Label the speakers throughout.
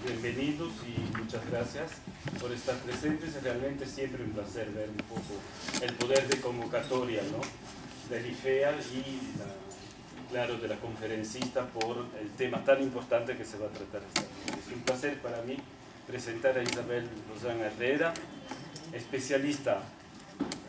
Speaker 1: bienvenidos y muchas gracias por estar presentes. Es realmente siempre un placer ver un poco el poder de convocatoria, ¿no?, del IFEA y, claro, de la conferencista por el tema tan importante que se va a tratar esta noche. Es un placer para mí presentar a Isabel Rosana Herrera, especialista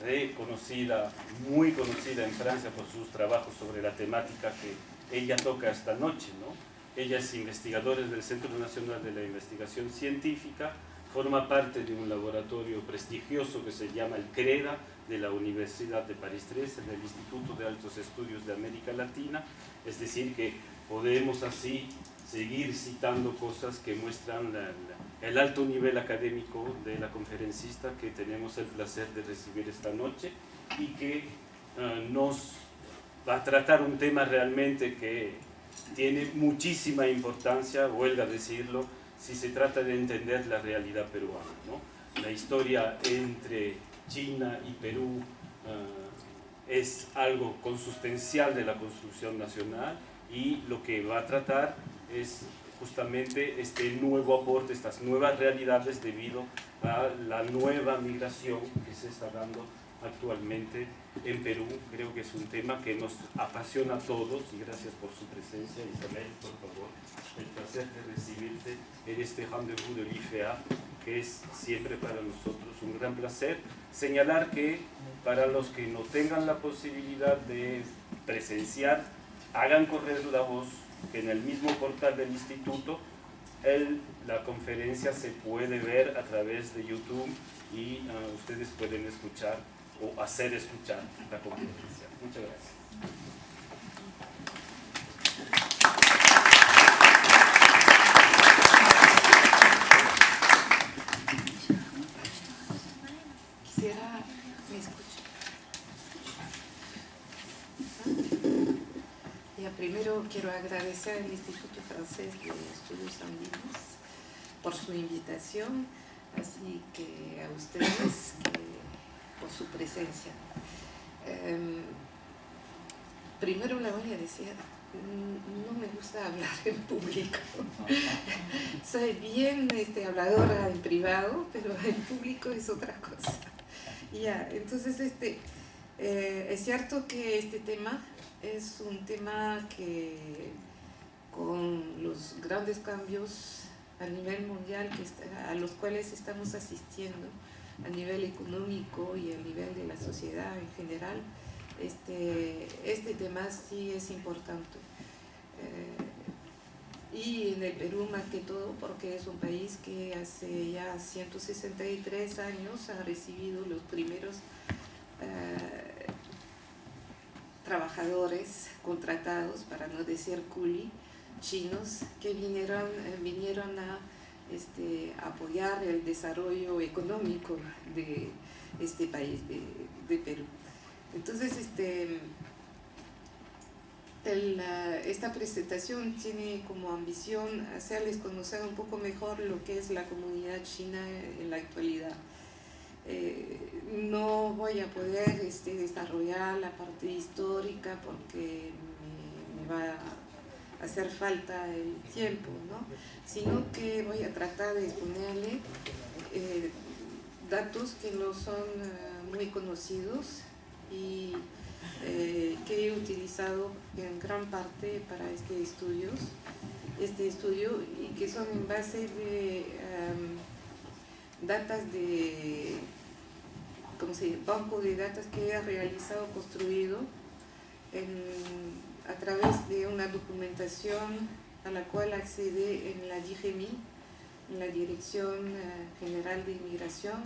Speaker 1: reconocida, muy conocida en Francia por sus trabajos sobre la temática que ella toca esta noche, ¿no? Ella es investigadora del Centro Nacional de la Investigación Científica, forma parte de un laboratorio prestigioso que se llama el CREDA de la Universidad de París III, en el Instituto de Altos Estudios de América Latina, es decir que podemos así seguir citando cosas que muestran el alto nivel académico de la conferencista que tenemos el placer de recibir esta noche y que nos va a tratar un tema realmente que tiene muchísima importancia, huelga decirlo, si se trata de entender la realidad peruana, ¿no? La historia entre China y Perú es algo consustancial de la construcción nacional y lo que va a tratar es justamente este nuevo aporte, estas nuevas realidades debido a la nueva migración que se está dando actualmente en Perú. Creo que es un tema que nos apasiona a todos y gracias por su presencia. Isabel, por favor, el placer de recibirte en este rendezvous del IFEA, que es siempre para nosotros un gran placer. Señalar que para los que no tengan la posibilidad de presenciar, hagan correr la voz, que en el mismo portal del instituto la conferencia se puede ver a través de YouTube y ustedes pueden escuchar o hacer escuchar la conferencia. Muchas gracias.
Speaker 2: Quisiera, ¿me escucha? Ya, primero quiero agradecer al Instituto Francés de Estudios Andinos por su invitación, así que a ustedes por su presencia. Primero le voy a decir, no me gusta hablar en público. Soy bien habladora en privado, pero en público es otra cosa. Ya, entonces es cierto que este tema es un tema que con los grandes cambios a nivel mundial a los cuales estamos asistiendo a nivel económico y a nivel de la sociedad en general, este tema sí es importante. Y en el Perú más que todo porque es un país que hace ya 163 años ha recibido los primeros trabajadores contratados, para no decir culi, chinos, que vinieron a apoyar el desarrollo económico de este país, de Perú. Entonces, esta presentación tiene como ambición hacerles conocer un poco mejor lo que es la comunidad china en la actualidad. No voy a poder desarrollar la parte histórica porque me va a hacer falta el tiempo, ¿no? Sino que voy a tratar de exponerle datos que no son muy conocidos y que he utilizado en gran parte para este estudio y que son en base de datos de banco de datos que he realizado, construido a través de una documentación a la cual accede en la DIGEMI, en la Dirección General de Inmigración,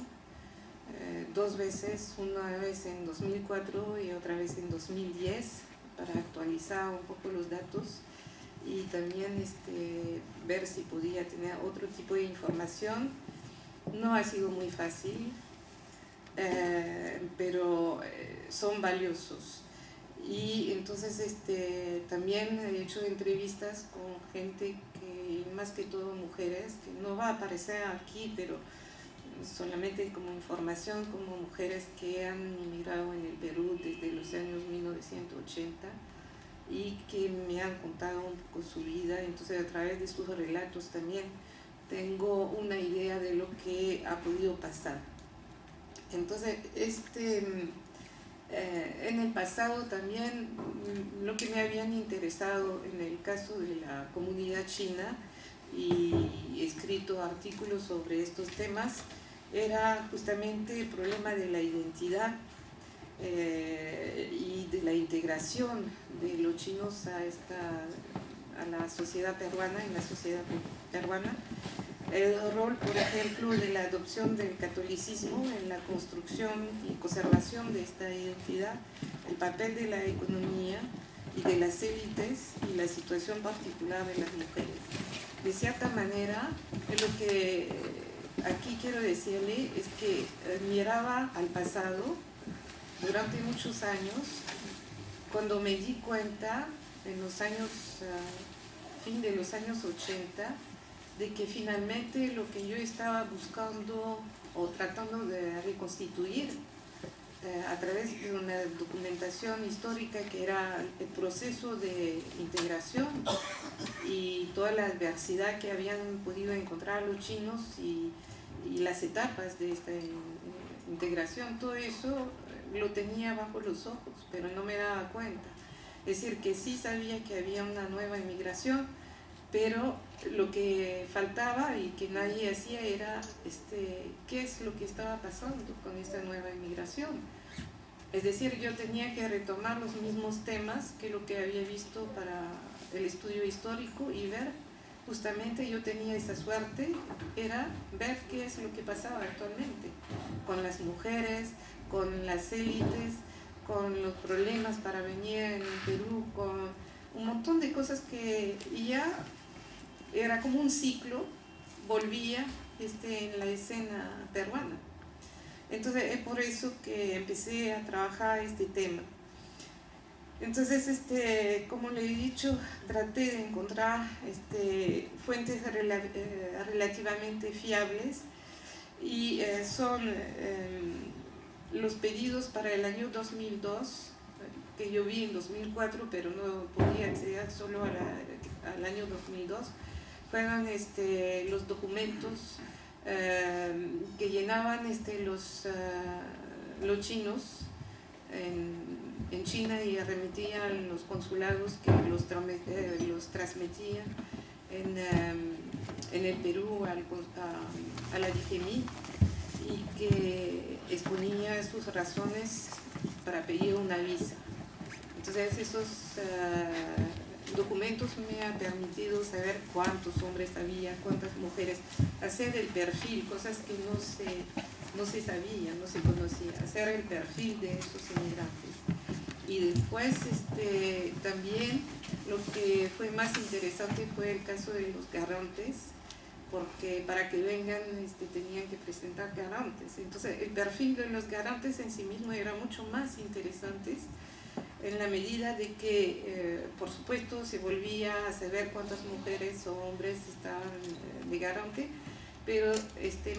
Speaker 2: dos veces, una vez en 2004 y otra vez en 2010, para actualizar un poco los datos y también ver si podía tener otro tipo de información. No ha sido muy fácil, pero son valiosos. Y entonces también he hecho entrevistas con gente que, más que todo mujeres, que no va a aparecer aquí, pero solamente como información, como mujeres que han inmigrado en el Perú desde los años 1980 y que me han contado un poco su vida. Entonces a través de sus relatos también tengo una idea de lo que ha podido pasar. Entonces, en el pasado también lo que me habían interesado en el caso de la comunidad china y he escrito artículos sobre estos temas era justamente el problema de la identidad y de la integración de los chinos a la sociedad peruana, en la sociedad peruana. El rol, por ejemplo, de la adopción del catolicismo en la construcción y conservación de esta identidad, el papel de la economía y de las élites y la situación particular de las mujeres. De cierta manera, lo que aquí quiero decirle es que miraba al pasado durante muchos años, cuando me di cuenta en los años, fin de los años 80, de que finalmente lo que yo estaba buscando o tratando de reconstituir a través de una documentación histórica que era el proceso de integración y toda la adversidad que habían podido encontrar los chinos y las etapas de esta integración, todo eso lo tenía bajo los ojos, pero no me daba cuenta. Es decir, que sí sabía que había una nueva inmigración, pero lo que faltaba y que nadie hacía era qué es lo que estaba pasando con esta nueva inmigración. Es decir, yo tenía que retomar los mismos temas que lo que había visto para el estudio histórico y ver, justamente yo tenía esa suerte, era ver qué es lo que pasaba actualmente con las mujeres, con las élites, con los problemas para venir en el Perú, con un montón de cosas que ya era como un ciclo, volvía en la escena peruana. Entonces es por eso que empecé a trabajar este tema. Entonces, como le he dicho, traté de encontrar fuentes relativamente fiables y son los pedidos para el año 2002, que yo vi en 2004, pero no podía acceder solo al año 2002, fueron los documentos que llenaban los chinos en China y remitían los consulados que los transmitían en el Perú a la DGMI y que exponía sus razones para pedir una visa. Entonces esos documentos me han permitido saber cuántos hombres había, cuántas mujeres, hacer el perfil, cosas que no se sabía, no se conocía, hacer el perfil de esos inmigrantes. Y después también lo que fue más interesante fue el caso de los garantes, porque para que vengan tenían que presentar garantes. Entonces el perfil de los garantes en sí mismo era mucho más interesante en la medida de que, por supuesto, se volvía a saber cuántas mujeres o hombres estaban de garante, pero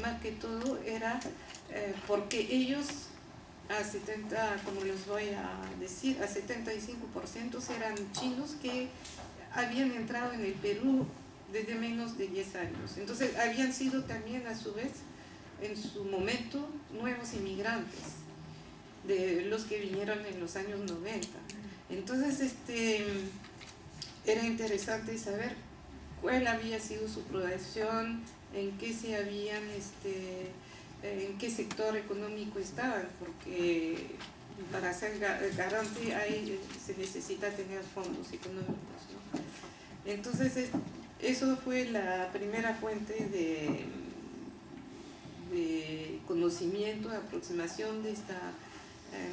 Speaker 2: más que todo era porque ellos a 70, como les voy a decir, a 75% eran chinos que habían entrado en el Perú desde menos de 10 años. Entonces habían sido también a su vez, en su momento, nuevos inmigrantes, de los que vinieron en los años 90. Entonces era interesante saber cuál había sido su progresión, en qué se habían, en qué sector económico estaban, porque para ser garante se necesita tener fondos económicos, ¿no? Entonces eso fue la primera fuente de conocimiento, de aproximación de esta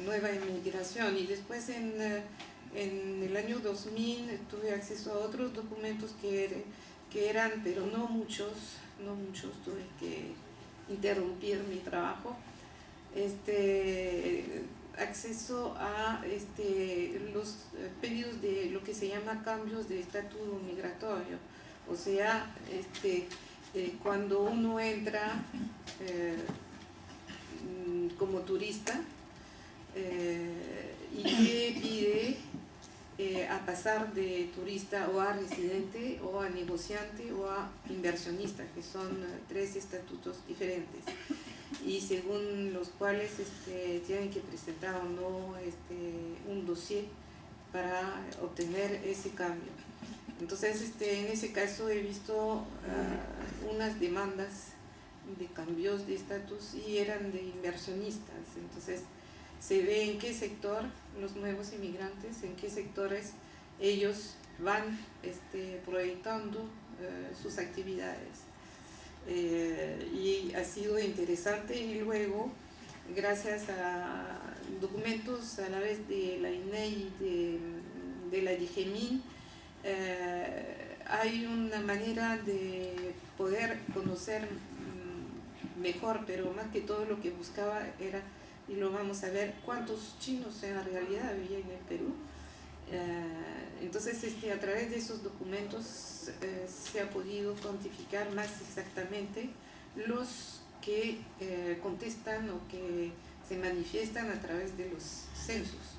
Speaker 2: nueva inmigración. Y después en el año 2000 tuve acceso a otros documentos que eran, pero no muchos, tuve que interrumpir mi trabajo, acceso a los pedidos de lo que se llama cambios de estatus migratorio, o sea, cuando uno entra como turista y que pide a pasar de turista o a residente o a negociante o a inversionista, que son tres estatutos diferentes, y según los cuales tienen que presentar o no un dossier para obtener ese cambio. Entonces, en ese caso he visto unas demandas de cambios de estatus y eran de inversionistas. Entonces, se ve en qué sector los nuevos inmigrantes, en qué sectores ellos van proyectando sus actividades. Y ha sido interesante, y luego, gracias a documentos a la vez de la INEI y de la DIGEMIN, hay una manera de poder conocer mejor, pero más que todo lo que buscaba era, y lo vamos a ver, cuántos chinos en realidad había en el Perú. Entonces, a través de esos documentos se ha podido cuantificar más exactamente los que contestan o que se manifiestan a través de los censos.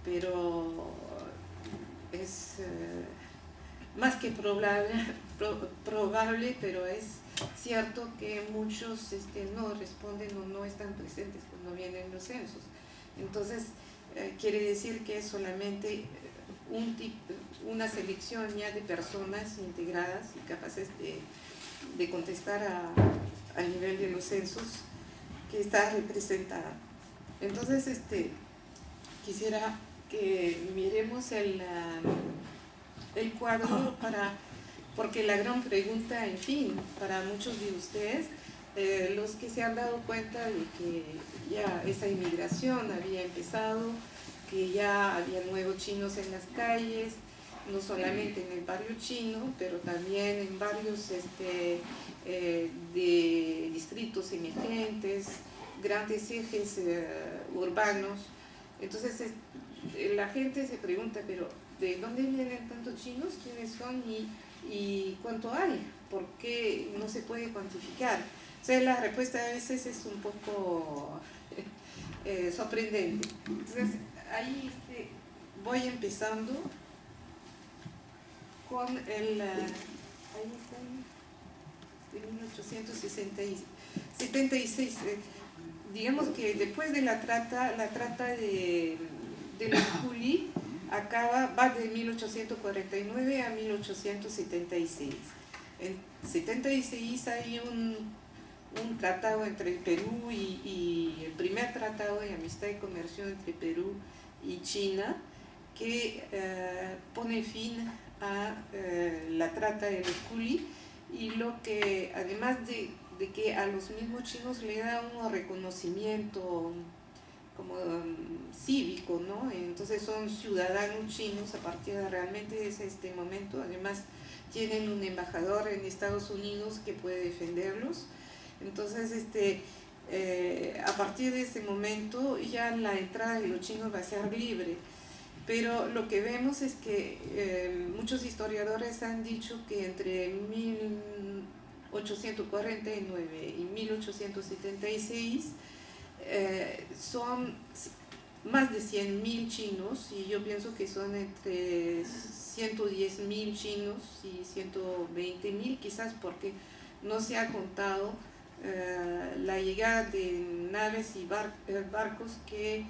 Speaker 2: Pero es más que probable, pero es cierto que muchos no responden o no están presentes cuando vienen los censos. Entonces, quiere decir que es solamente una selección ya de personas integradas y capaces de contestar a nivel de los censos que está representada. Entonces, quisiera que miremos el cuadro porque la gran pregunta, en fin, para muchos de ustedes, los que se han dado cuenta de que ya esa inmigración había empezado, que ya había nuevos chinos en las calles, no solamente en el barrio chino, pero también en barrios de distritos emergentes, grandes ejes urbanos. Entonces la gente se pregunta, pero ¿de dónde vienen tantos chinos? ¿Quiénes son? ¿Y cuánto hay? ¿Por qué no se puede cuantificar? O sea, la respuesta a veces es un poco sorprendente. Entonces, ahí voy empezando con ahí está, de 1876. Digamos que después de la trata de los culi va de 1849 a 1876. En 76 hay un tratado entre el Perú y el primer tratado de amistad y comercio entre Perú y China, que pone fin a la trata de los culi, y lo que, además de que a los mismos chinos le da un reconocimiento como cívico, ¿no? Entonces son ciudadanos chinos a partir de realmente este momento. Además tienen un embajador en Estados Unidos que puede defenderlos. Entonces a partir de ese momento ya la entrada de los chinos va a ser libre. Pero lo que vemos es que muchos historiadores han dicho que entre 1849 y 1876 son más de 100.000 chinos, y yo pienso que son entre 110.000 chinos y 120.000, quizás porque no se ha contado la llegada de naves y barcos que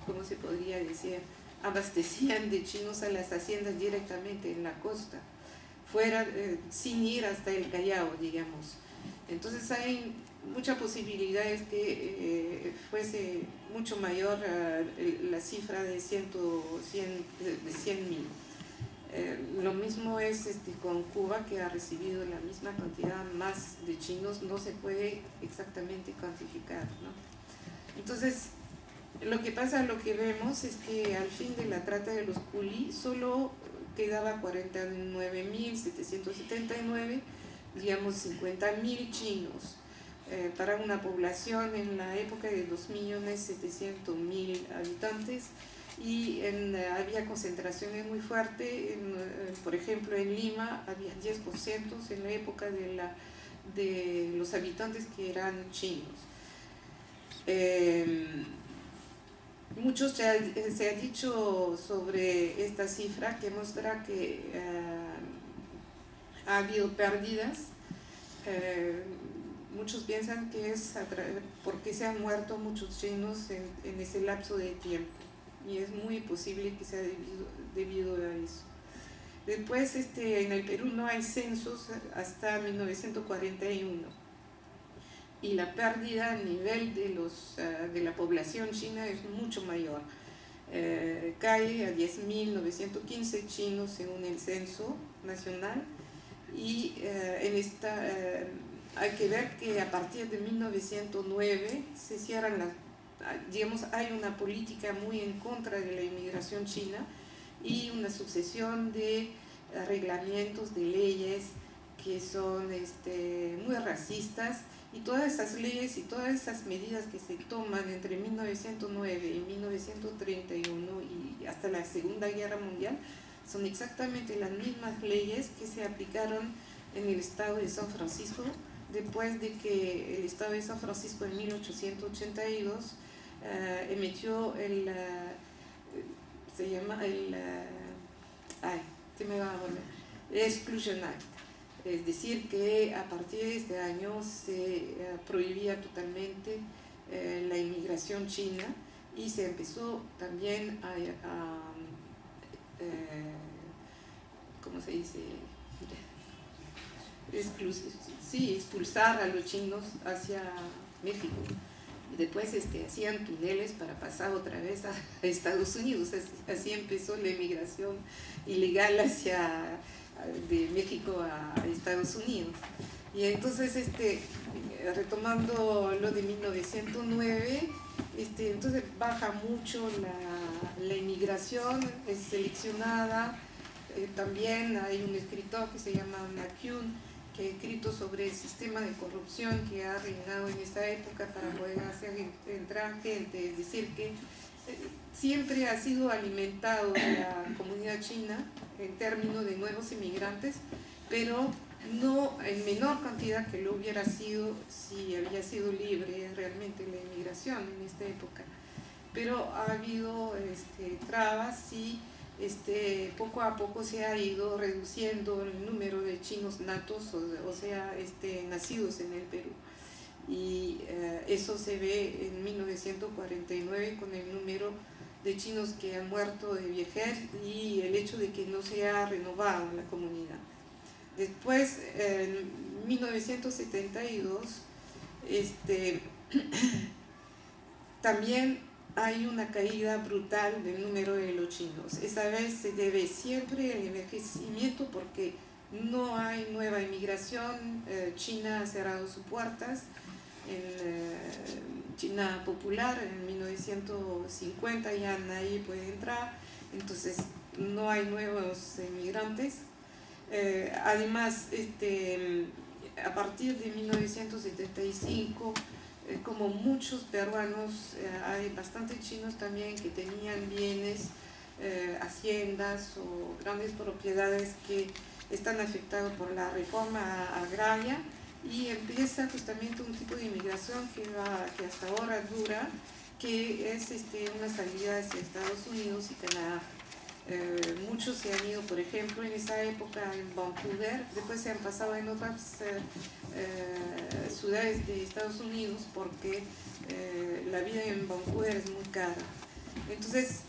Speaker 2: ¿cómo se podría decir?, abastecían de chinos a las haciendas directamente en la costa, sin ir hasta el Callao, digamos. Entonces hay muchas posibilidades que fuese mucho mayor la cifra de 100.000. Lo mismo es con Cuba, que ha recibido la misma cantidad más de chinos, no se puede exactamente cuantificar, ¿no? Entonces, lo que vemos es que al fin de la trata de los culi solo quedaba 49.779, digamos 50.000 chinos, para una población en la época de 2.700.000 habitantes, y había concentraciones muy fuertes, por ejemplo en Lima había 10% en la época de los habitantes que eran chinos. Muchos se ha dicho sobre esta cifra que muestra que ha habido pérdidas. Muchos piensan que es porque se han muerto muchos chinos en ese lapso de tiempo, y es muy posible que sea debido a eso. Después, en el Perú no hay censos hasta 1941, y la pérdida a nivel de la población china es mucho mayor. Cae a 10.915 chinos según el censo nacional, y hay que ver que a partir de 1909 se cierran digamos, hay una política muy en contra de la inmigración china y una sucesión de reglamentos, de leyes que son muy racistas, y todas esas leyes y todas esas medidas que se toman entre 1909 y 1931 y hasta la Segunda Guerra Mundial son exactamente las mismas leyes que se aplicaron en el estado de San Francisco después de que el estado de San Francisco en 1882 emitió se llama el Exclusion Act. Es decir, que a partir de este año se prohibía totalmente la inmigración china, y se empezó también ¿cómo se dice? Expulsar a los chinos hacia México. Y después hacían túneles para pasar otra vez a Estados Unidos. Así empezó la inmigración ilegal de México a Estados Unidos. Y entonces, retomando lo de 1909, entonces baja mucho la inmigración, es seleccionada. También hay un escritor que se llama McCune, que ha escrito sobre el sistema de corrupción que ha reinado en esta época para poder hacer entrar gente. Es decir, que siempre ha sido alimentado la comunidad china en términos de nuevos inmigrantes, pero no en menor cantidad que lo hubiera sido si había sido libre realmente la inmigración en esta época. Pero ha habido trabas, y poco a poco se ha ido reduciendo el número de chinos natos, o sea, nacidos en el Perú. Y eso se ve en 1949 con el número de chinos que han muerto de vejez y el hecho de que no se ha renovado la comunidad. Después, en 1972, también hay una caída brutal del número de los chinos. Esta vez se debe siempre al envejecimiento, porque no hay nueva inmigración. China ha cerrado sus puertas. En China popular, en 1950 ya nadie puede entrar, entonces no hay nuevos inmigrantes. Además, a partir de 1975, como muchos peruanos, hay bastantes chinos también que tenían bienes, haciendas o grandes propiedades que están afectados por la reforma agraria, y empieza justamente un tipo de inmigración que hasta ahora dura, que es una salida hacia Estados Unidos y Canadá. Muchos se han ido, por ejemplo, en esa época en Vancouver, después se han pasado en otras ciudades de Estados Unidos, porque la vida en Vancouver es muy cara. Entonces,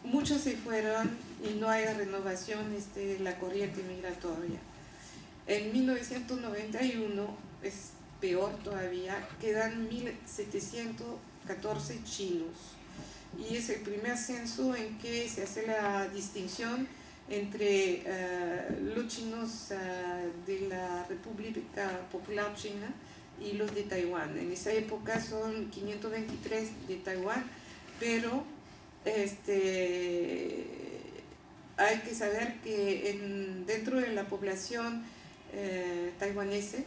Speaker 2: muchos se fueron y no hay renovación de la corriente migratoria. En 1991, es peor todavía, quedan 1.714 chinos. Y es el primer censo en que se hace la distinción entre los chinos de la República Popular China y los de Taiwán. En esa época son 523 de Taiwán, pero hay que saber que dentro de la población taiwanese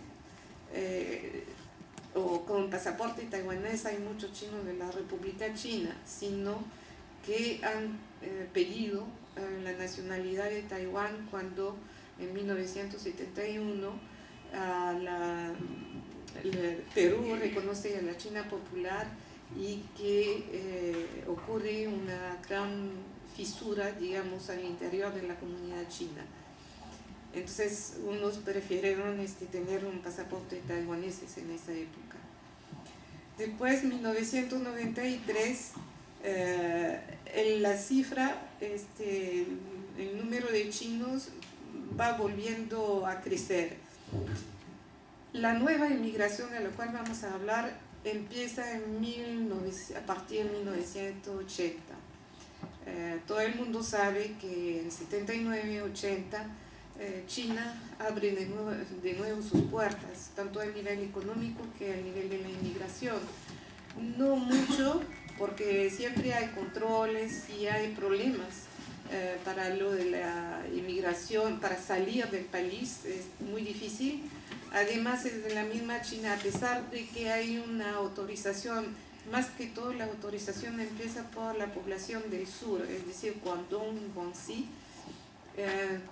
Speaker 2: o con pasaporte taiwanés hay muchos chinos de la República China, sino que han pedido la nacionalidad de Taiwán cuando en 1971 el Perú reconoce a la China popular y que ocurre una gran fisura, digamos, al interior de la comunidad china. Entonces, unos prefirieron tener un pasaporte taiwaneses en esa época. Después, 1993, la cifra, el número de chinos va volviendo a crecer. La nueva inmigración de la cual vamos a hablar empieza a partir de 1980. Todo el mundo sabe que en 79-80 China abre de nuevo sus puertas, tanto a nivel económico que a nivel de la inmigración. No mucho, porque siempre hay controles y hay problemas para lo de la inmigración, para salir del país es muy difícil. Además, desde la misma China, a pesar de que hay una autorización, más que todo la autorización empieza por la población del sur, es decir, Guangdong, Guangxi,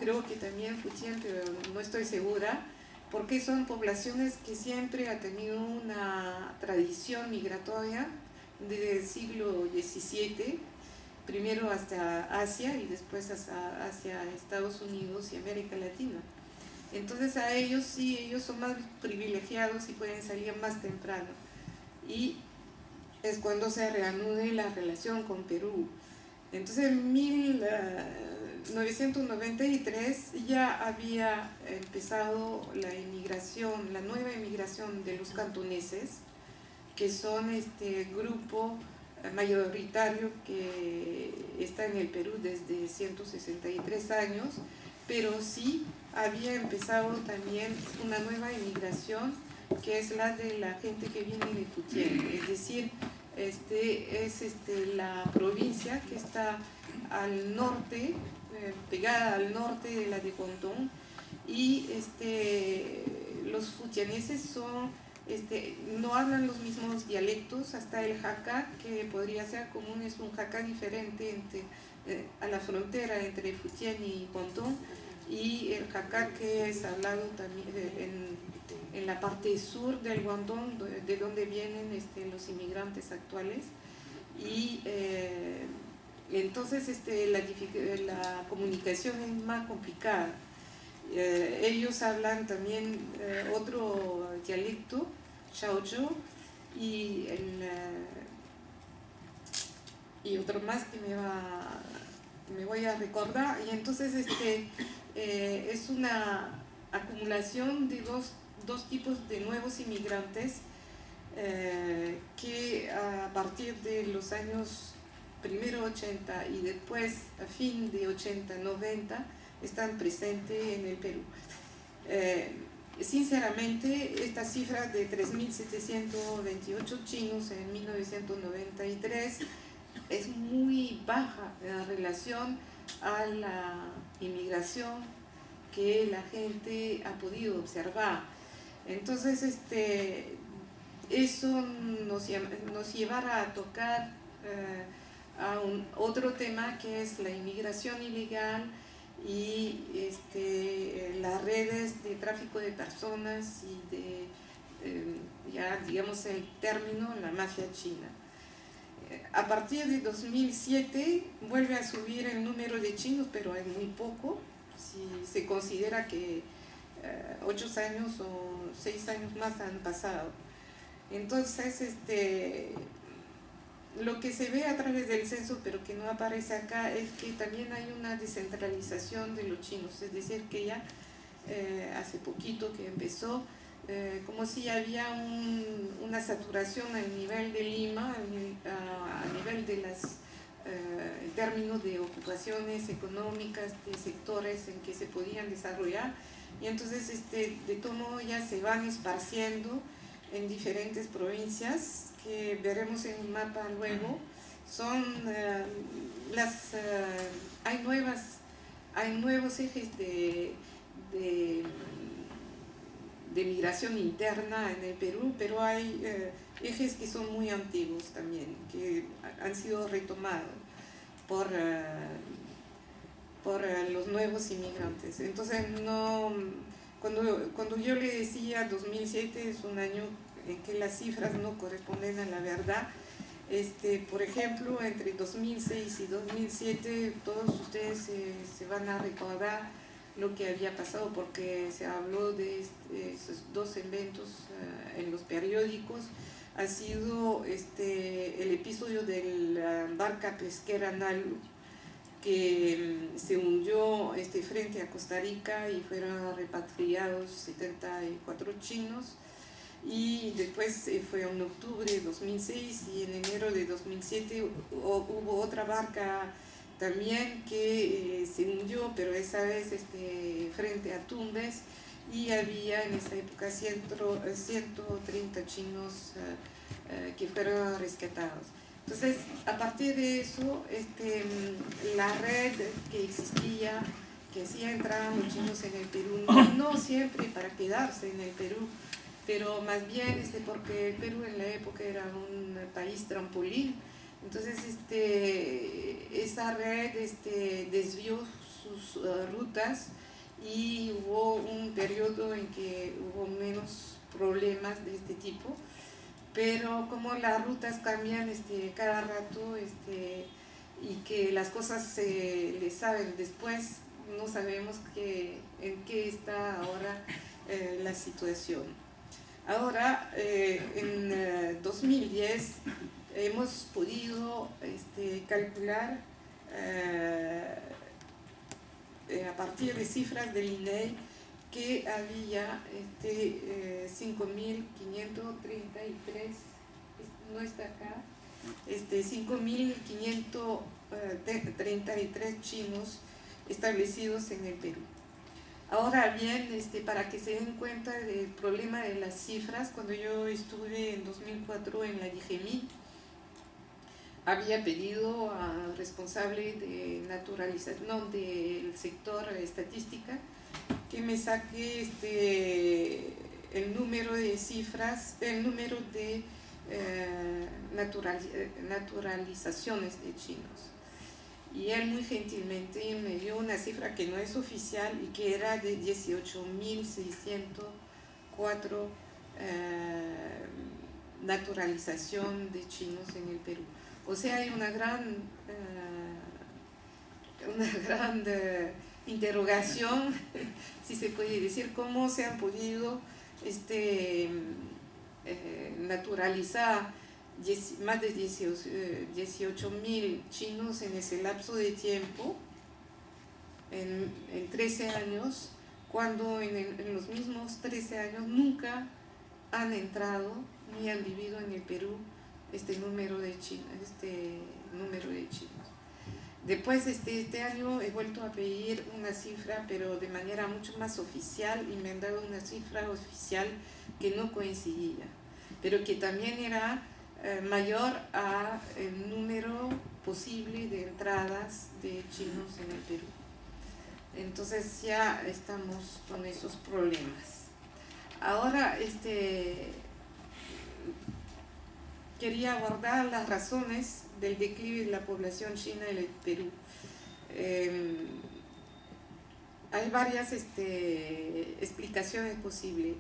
Speaker 2: creo que también Fujian, pero no estoy segura, porque son poblaciones que siempre han tenido una tradición migratoria desde el siglo XVII, primero hasta Asia y después hacia Estados Unidos y América Latina. Entonces a ellos sí, ellos son más privilegiados y pueden salir más temprano. Y es cuando se reanude la relación con Perú. Entonces en 1993 ya había empezado la inmigración, la nueva inmigración de los cantoneses, que son este grupo mayoritario que está en el Perú desde 163 años, pero sí había empezado también una nueva inmigración que es la de la gente que viene de Fujian, es decir, es la provincia que está al norte, pegada al norte de la de Guangdong, y los fujianeses son, no hablan los mismos dialectos, hasta el Hakka, que podría ser común, es un Hakka diferente a la frontera entre Fujian y Guangdong, y el Hakka que es hablado también en la parte sur del Guangdong, de donde vienen los inmigrantes actuales. Y entonces la comunicación es más complicada. Ellos hablan también otro dialecto, Xiaozhou, y otro más que me voy a recordar. Y entonces es una acumulación de dos tipos de nuevos inmigrantes que a partir de los años primero 80 y después a fin de 80-90 están presentes en el Perú. Sinceramente, esta cifra de 3.728 chinos en 1993 es muy baja en relación a la inmigración que la gente ha podido observar. Entonces, eso nos llevará a tocar a otro tema que es la inmigración ilegal y las redes de tráfico de personas y de, ya digamos el término, la mafia china. A partir de 2007 vuelve a subir el número de chinos, pero es muy poco, si se considera que 8 años o 6 años más han pasado. Entonces, lo que se ve a través del censo, pero que no aparece acá, es que también hay una descentralización de los chinos, es decir, que ya hace poquito que empezó, como si había una saturación al nivel de Lima, a nivel de en términos de ocupaciones económicas, de sectores en que se podían desarrollar, y entonces de todo modo ya se van esparciendo en diferentes provincias que veremos en el mapa luego. Hay nuevos ejes de migración interna en el Perú, pero hay ejes que son muy antiguos también, que han sido retomados por los nuevos inmigrantes. Entonces, cuando yo le decía 2007 es un año en que las cifras no corresponden a la verdad, Por ejemplo, entre 2006 y 2007, todos ustedes se van a recordar lo que había pasado, porque se habló de esos dos eventos en los periódicos. Ha sido el episodio de la barca pesquera Nalu, que se hundió frente a Costa Rica y fueron repatriados 74 chinos. Y después fue en octubre de 2006 y en enero de 2007 hubo otra barca también que se hundió, pero esa vez frente a Tumbes, y había en esa época 130 chinos que fueron rescatados. Entonces, a partir de eso, la red que existía, que hacía entrar a los chinos en el Perú, no siempre para quedarse en el Perú, pero más bien porque el Perú en la época era un país trampolín. Entonces esa red desvió sus rutas y hubo un periodo en que hubo menos problemas de este tipo, pero como las rutas cambian cada rato y que las cosas se les saben después, no sabemos en qué está ahora la situación. Ahora, en 2010 hemos podido calcular a partir de cifras del INEI que había 5.533, no está acá, 5.533 chinos establecidos en el Perú. Ahora bien, para que se den cuenta del problema de las cifras, cuando yo estuve en 2004 en la DGMI, había pedido al responsable de naturalización del sector estadística que me saque el número de cifras, el número de naturalizaciones de chinos. Y él muy gentilmente me dio una cifra que no es oficial y que era de 18.604 naturalización de chinos en el Perú. O sea, hay una gran interrogación, si se puede decir, cómo se han podido naturalizar más de 18.000 chinos en ese lapso de tiempo, en 13 años, cuando en los mismos 13 años nunca han entrado ni han vivido en el Perú este número de chinos. Después este año he vuelto a pedir una cifra, pero de manera mucho más oficial, y me han dado una cifra oficial que no coincidía, pero que también era mayor a el número posible de entradas de chinos en el Perú. Entonces ya estamos con esos problemas. Ahora quería abordar las razones del declive de la población china en el Perú. Hay varias explicaciones posibles.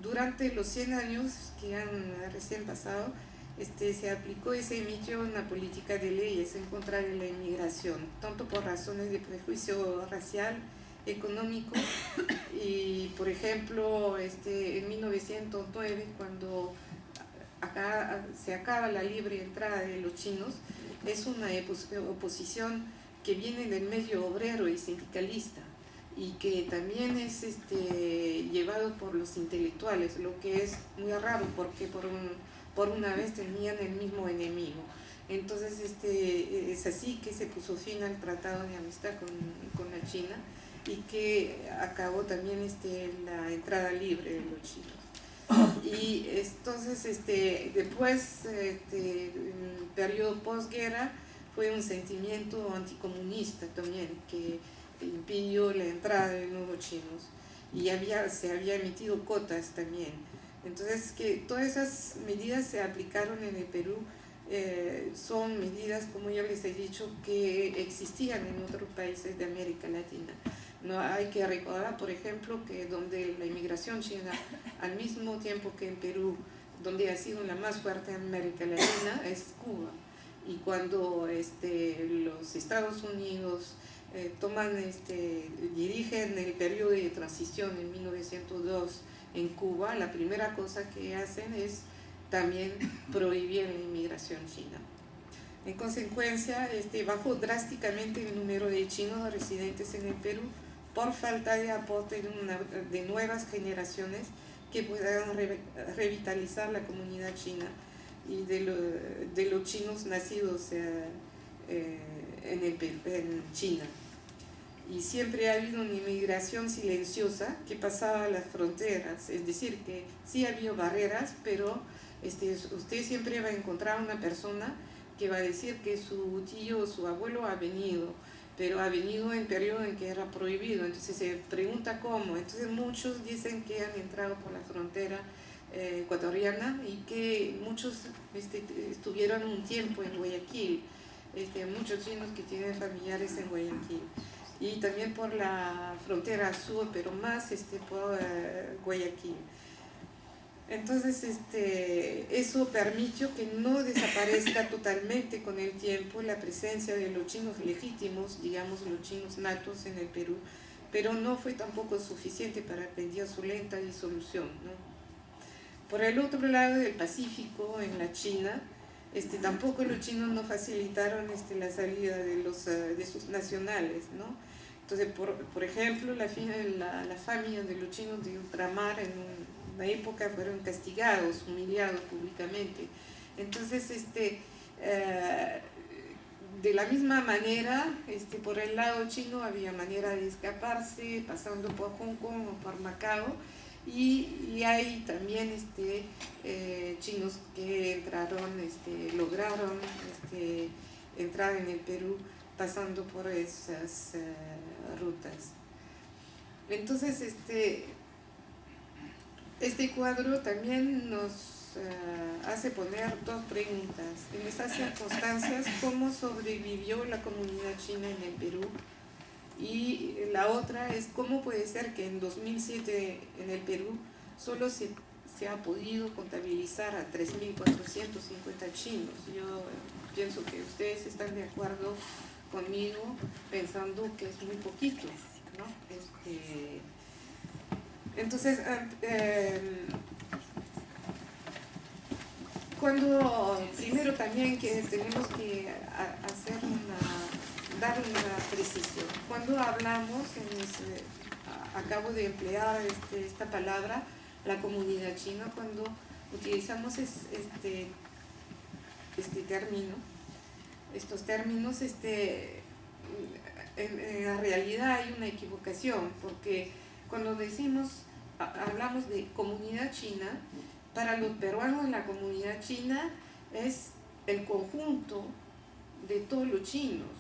Speaker 2: Durante los 100 años que han recién pasado, se aplicó y se emitió una política de leyes en contra de la inmigración, tanto por razones de prejuicio racial, económico, y por ejemplo en 1909, cuando acá se acaba la libre entrada de los chinos, es una oposición que viene del medio obrero y sindicalista, y que también es llevado por los intelectuales, lo que es muy raro porque por una vez tenían el mismo enemigo. Entonces es así que se puso fin al tratado de amistad con la China, y que acabó también la entrada libre de los chinos. Y entonces después, en el periodo posguerra, fue un sentimiento anticomunista también que impidió la entrada de nuevos chinos, y se había emitido cotas también. Entonces, que todas esas medidas se aplicaron en el Perú, son medidas, como yo les he dicho, que existían en otros países de América Latina. No hay que recordar, por ejemplo, que donde la inmigración china, al mismo tiempo que en Perú donde ha sido la más fuerte en América Latina, es Cuba. Y cuando los Estados Unidos dirigen el periodo de transición en 1902 en Cuba, la primera cosa que hacen es también prohibir la inmigración china. En consecuencia, bajó drásticamente el número de chinos residentes en el Perú por falta de aporte de nuevas generaciones que puedan revitalizar la comunidad china y de los chinos nacidos en China. Y siempre ha habido una inmigración silenciosa que pasaba las fronteras, es decir, que sí ha habido barreras, pero usted siempre va a encontrar una persona que va a decir que su tío o su abuelo ha venido, pero ha venido en periodo en que era prohibido. Entonces se pregunta cómo. Entonces muchos dicen que han entrado por la frontera ecuatoriana y que muchos estuvieron un tiempo en Guayaquil, muchos chinos que tienen familiares en Guayaquil, y también por la frontera sur, pero más por Guayaquil. Entonces eso permitió que no desaparezca totalmente con el tiempo la presencia de los chinos legítimos, digamos los chinos natos en el Perú, pero no fue tampoco suficiente para pedir su lenta disolución, ¿no? Por el otro lado del Pacífico, en la China, tampoco los chinos no facilitaron la salida de sus nacionales, ¿no? Entonces, por ejemplo, la familia de los chinos de ultramar en una época fueron castigados, humillados públicamente. Entonces, de la misma manera, por el lado chino había manera de escaparse, pasando por Hong Kong o por Macao, y hay también chinos que lograron entrar en el Perú pasando por esas rutas. Entonces, este cuadro también nos hace poner dos preguntas. En estas circunstancias, ¿cómo sobrevivió la comunidad china en el Perú? Y la otra es cómo puede ser que en 2007 en el Perú solo se ha podido contabilizar a 3.450 chinos. Yo pienso que ustedes están de acuerdo conmigo pensando que es muy poquito, ¿no? Entonces, primero también que tenemos que dar una precisión. Cuando hablamos, acabo de emplear esta palabra, la comunidad china, cuando utilizamos este término, estos términos, en la realidad hay una equivocación, porque cuando hablamos de comunidad china, para los peruanos la comunidad china es el conjunto de todos los chinos,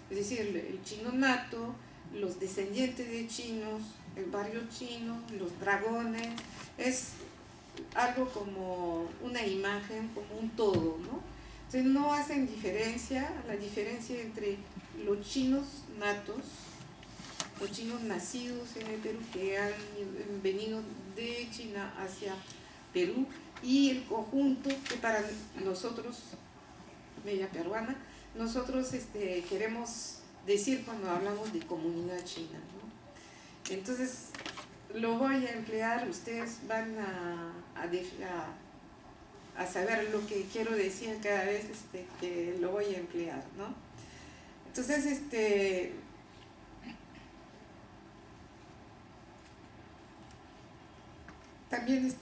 Speaker 2: es decir, el chino nato, los descendientes de chinos, el barrio chino, los dragones, es algo como una imagen, como un todo, ¿no? Entonces no hacen la diferencia entre los chinos natos, los chinos nacidos en el Perú que han venido de China hacia Perú, y el conjunto que para nosotros, media peruana, nosotros queremos decir cuando hablamos de comunidad china, ¿no? Entonces lo voy a emplear, ustedes van a saber lo que quiero decir cada vez que lo voy a emplear, ¿no? Entonces, también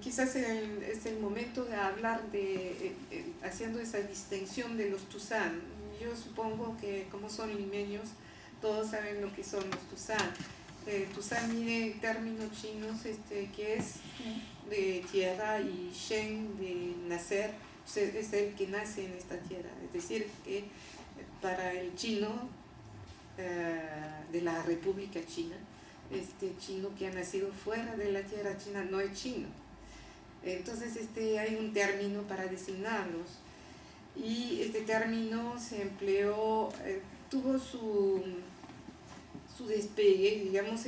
Speaker 2: quizás es el momento de hablar haciendo esa distinción de los Tuzán. Yo supongo que como son limeños, todos saben lo que son los Tuzán. Tuzán viene términos chinos que es de tierra, y Shen de nacer, es el que nace en esta tierra. Es decir, que para el chino de la República China, chino que ha nacido fuera de la tierra china no es chino. Entonces hay un término para designarlos, y este término se empleó, tuvo su despegue, digamos,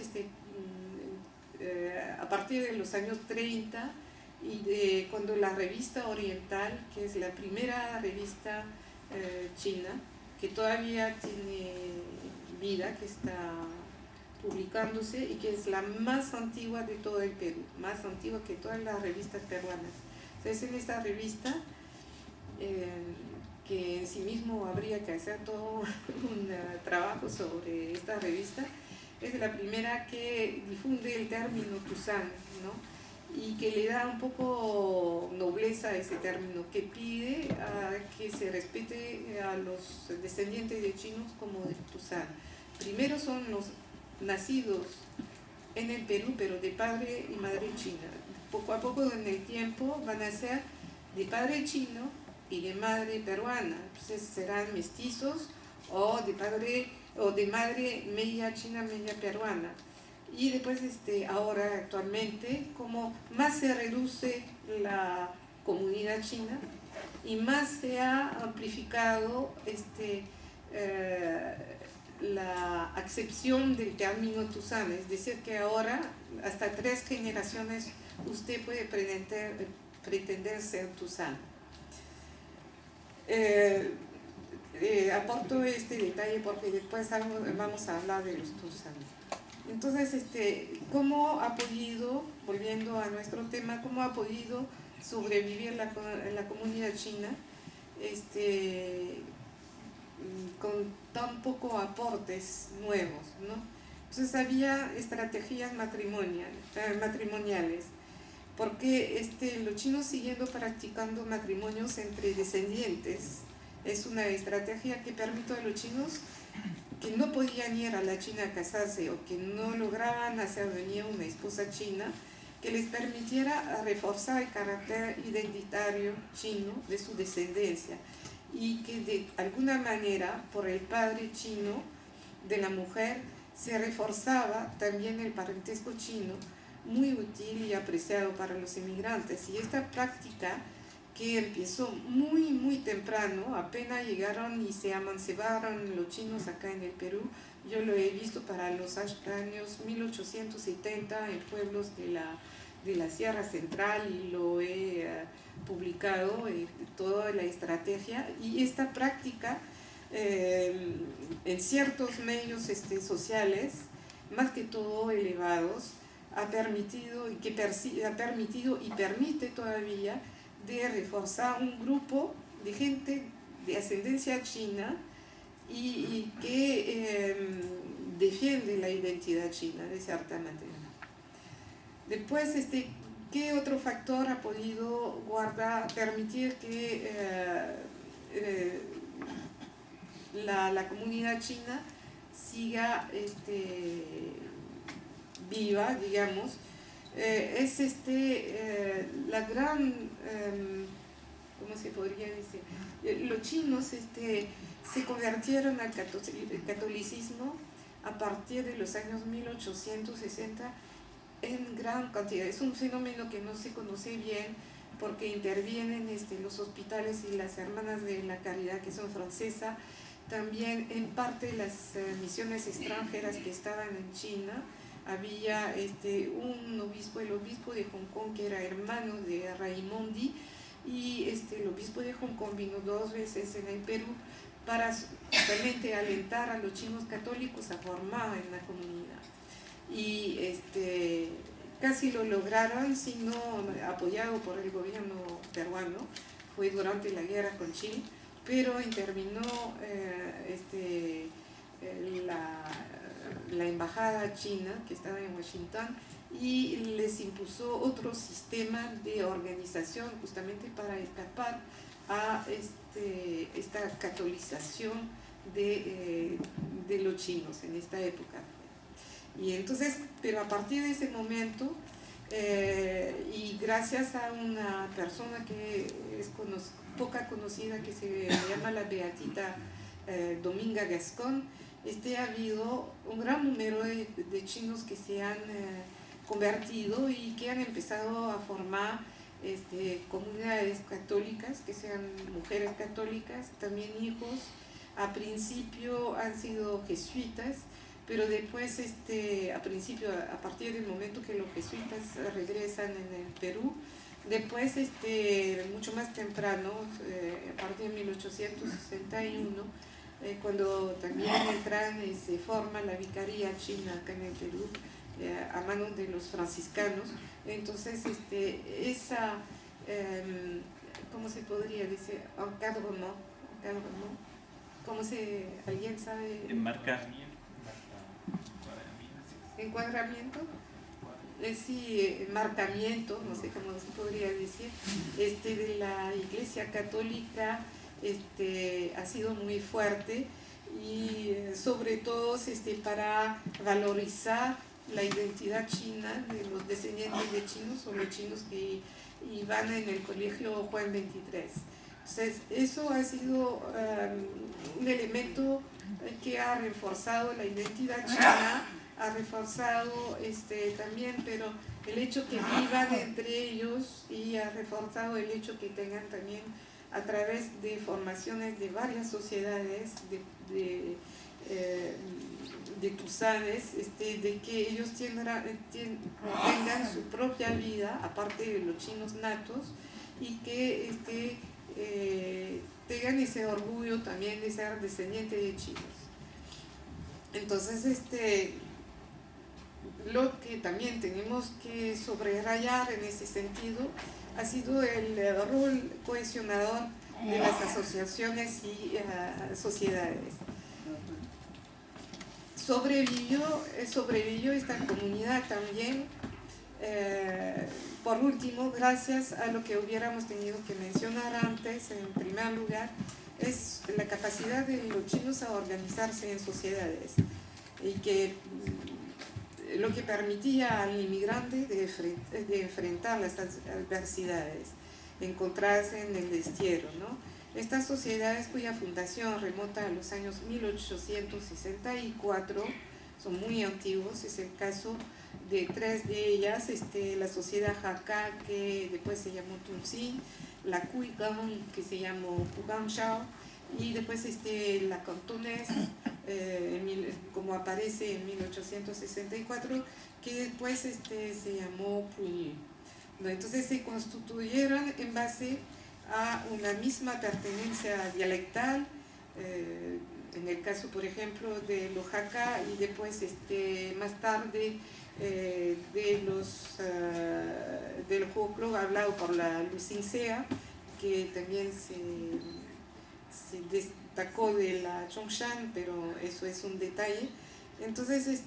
Speaker 2: a partir de los años 30, y cuando la revista Oriental, que es la primera revista china, que todavía tiene vida, que está publicándose y que es la más antigua de todo el Perú, más antigua que todas las revistas peruanas. Entonces, en esta revista, que en sí mismo habría que hacer todo un trabajo sobre esta revista, es la primera que difunde el término Tuzán, ¿no? Y que le da un poco nobleza a ese término, que pide que se respete a los descendientes de chinos como de Tuzán. Primero son los nacidos en el Perú, pero de padre y madre china. Poco a poco en el tiempo van a ser de padre chino y de madre peruana. Entonces serán mestizos o de padre o de madre media china, media peruana. Y después ahora actualmente, como más se reduce la comunidad china y más se ha amplificado la acepción del término Tuzán, es decir, que ahora hasta 3 generaciones usted puede pretender ser Tuzán. Aporto este detalle porque después vamos a hablar de los Tuzanes. Entonces, ¿cómo ha podido, volviendo a nuestro tema, cómo ha podido sobrevivir la comunidad china con tan pocos aportes nuevos, ¿no? Entonces había estrategias matrimoniales, porque los chinos siguiendo practicando matrimonios entre descendientes es una estrategia que permite a los chinos que no podían ir a la China a casarse o que no lograban hacer venir una esposa china, que les permitiera reforzar el carácter identitario chino de su descendencia y que de alguna manera por el padre chino de la mujer se reforzaba también el parentesco chino, muy útil y apreciado para los inmigrantes. Y esta práctica, que empezó muy temprano, apenas llegaron y se amancebaron los chinos acá en el Perú. Yo lo he visto para los años 1870 en pueblos de la Sierra Central y lo he publicado, toda la estrategia. Y esta práctica en ciertos medios sociales, más que todo elevados, ha permitido y permite todavía de reforzar un grupo de gente de ascendencia china y que defiende la identidad china de cierta manera. Después, ¿qué otro factor ha podido permitir que la comunidad china siga viva, digamos? Es la gran, ¿cómo se podría decir? Los chinos se convirtieron al catolicismo a partir de los años 1860 en gran cantidad. Es un fenómeno que no se conoce bien porque intervienen los hospitales y las hermanas de la caridad, que son francesas, también en parte las misiones extranjeras que estaban en China. Había un obispo, el obispo de Hong Kong, que era hermano de Raimondi, y el obispo de Hong Kong vino 2 veces en el Perú para realmente alentar a los chinos católicos a formar en la comunidad. Y casi lo lograron, sino apoyado por el gobierno peruano. Fue durante la guerra con Chile, pero intervino la embajada china que estaba en Washington y les impuso otro sistema de organización justamente para escapar a esta catolización de los chinos en esta época. Y entonces, pero a partir de ese momento, y gracias a una persona que es poca conocida, que se llama la Beatita Dominga Gascón, ha habido un gran número de chinos que se han convertido y que han empezado a formar comunidades católicas, que sean mujeres católicas, también hijos. A principio han sido jesuitas, pero después, a partir del momento que los jesuitas regresan en el Perú, Después, mucho más temprano, a partir de 1861, cuando también entran y se forma la vicaría china acá en el Perú, a manos de los franciscanos. Entonces, esa, ¿cómo se podría decir? Encadrement, ¿cómo se, alguien sabe? Encuadramiento. Sí, marcamiento, no sé cómo se podría decir, de la Iglesia Católica ha sido muy fuerte y sobre todo para valorizar la identidad china de los descendientes de chinos o los chinos que iban en el colegio Juan 23. Entonces, eso ha sido un elemento que ha reforzado la identidad china, ha reforzado también, pero el hecho que vivan entre ellos, y ha reforzado el hecho que tengan también a través de formaciones de varias sociedades de tusanes, de que ellos tengan su propia vida, aparte de los chinos natos, y que tengan ese orgullo también de ser descendientes de chinos. Entonces, lo que también tenemos que subrayar en ese sentido ha sido el rol cohesionador de las asociaciones y sociedades. Sobrevivió esta comunidad también, por último, gracias a lo que hubiéramos tenido que mencionar antes, en primer lugar, es la capacidad de los chinos a organizarse en sociedades, y que lo que permitía al inmigrante de enfrentar las adversidades, de encontrarse en el destierro, ¿no? Estas sociedades, cuya fundación remonta a los años 1864, son muy antiguos. Es el caso de tres de ellas, la sociedad Hakka, que después se llamó Tunsin, la Cuigang, que se llamó Puganshao, y después la Cantonés, como aparece en 1864, que después se llamó Puyi. ¿No? Entonces se constituyeron en base a una misma pertenencia dialectal, en el caso, por ejemplo, de los Hakka, y después más tarde del Joklo hablado por la Lucincea, que también se destacó de la Chongshan, pero eso es un detalle. Entonces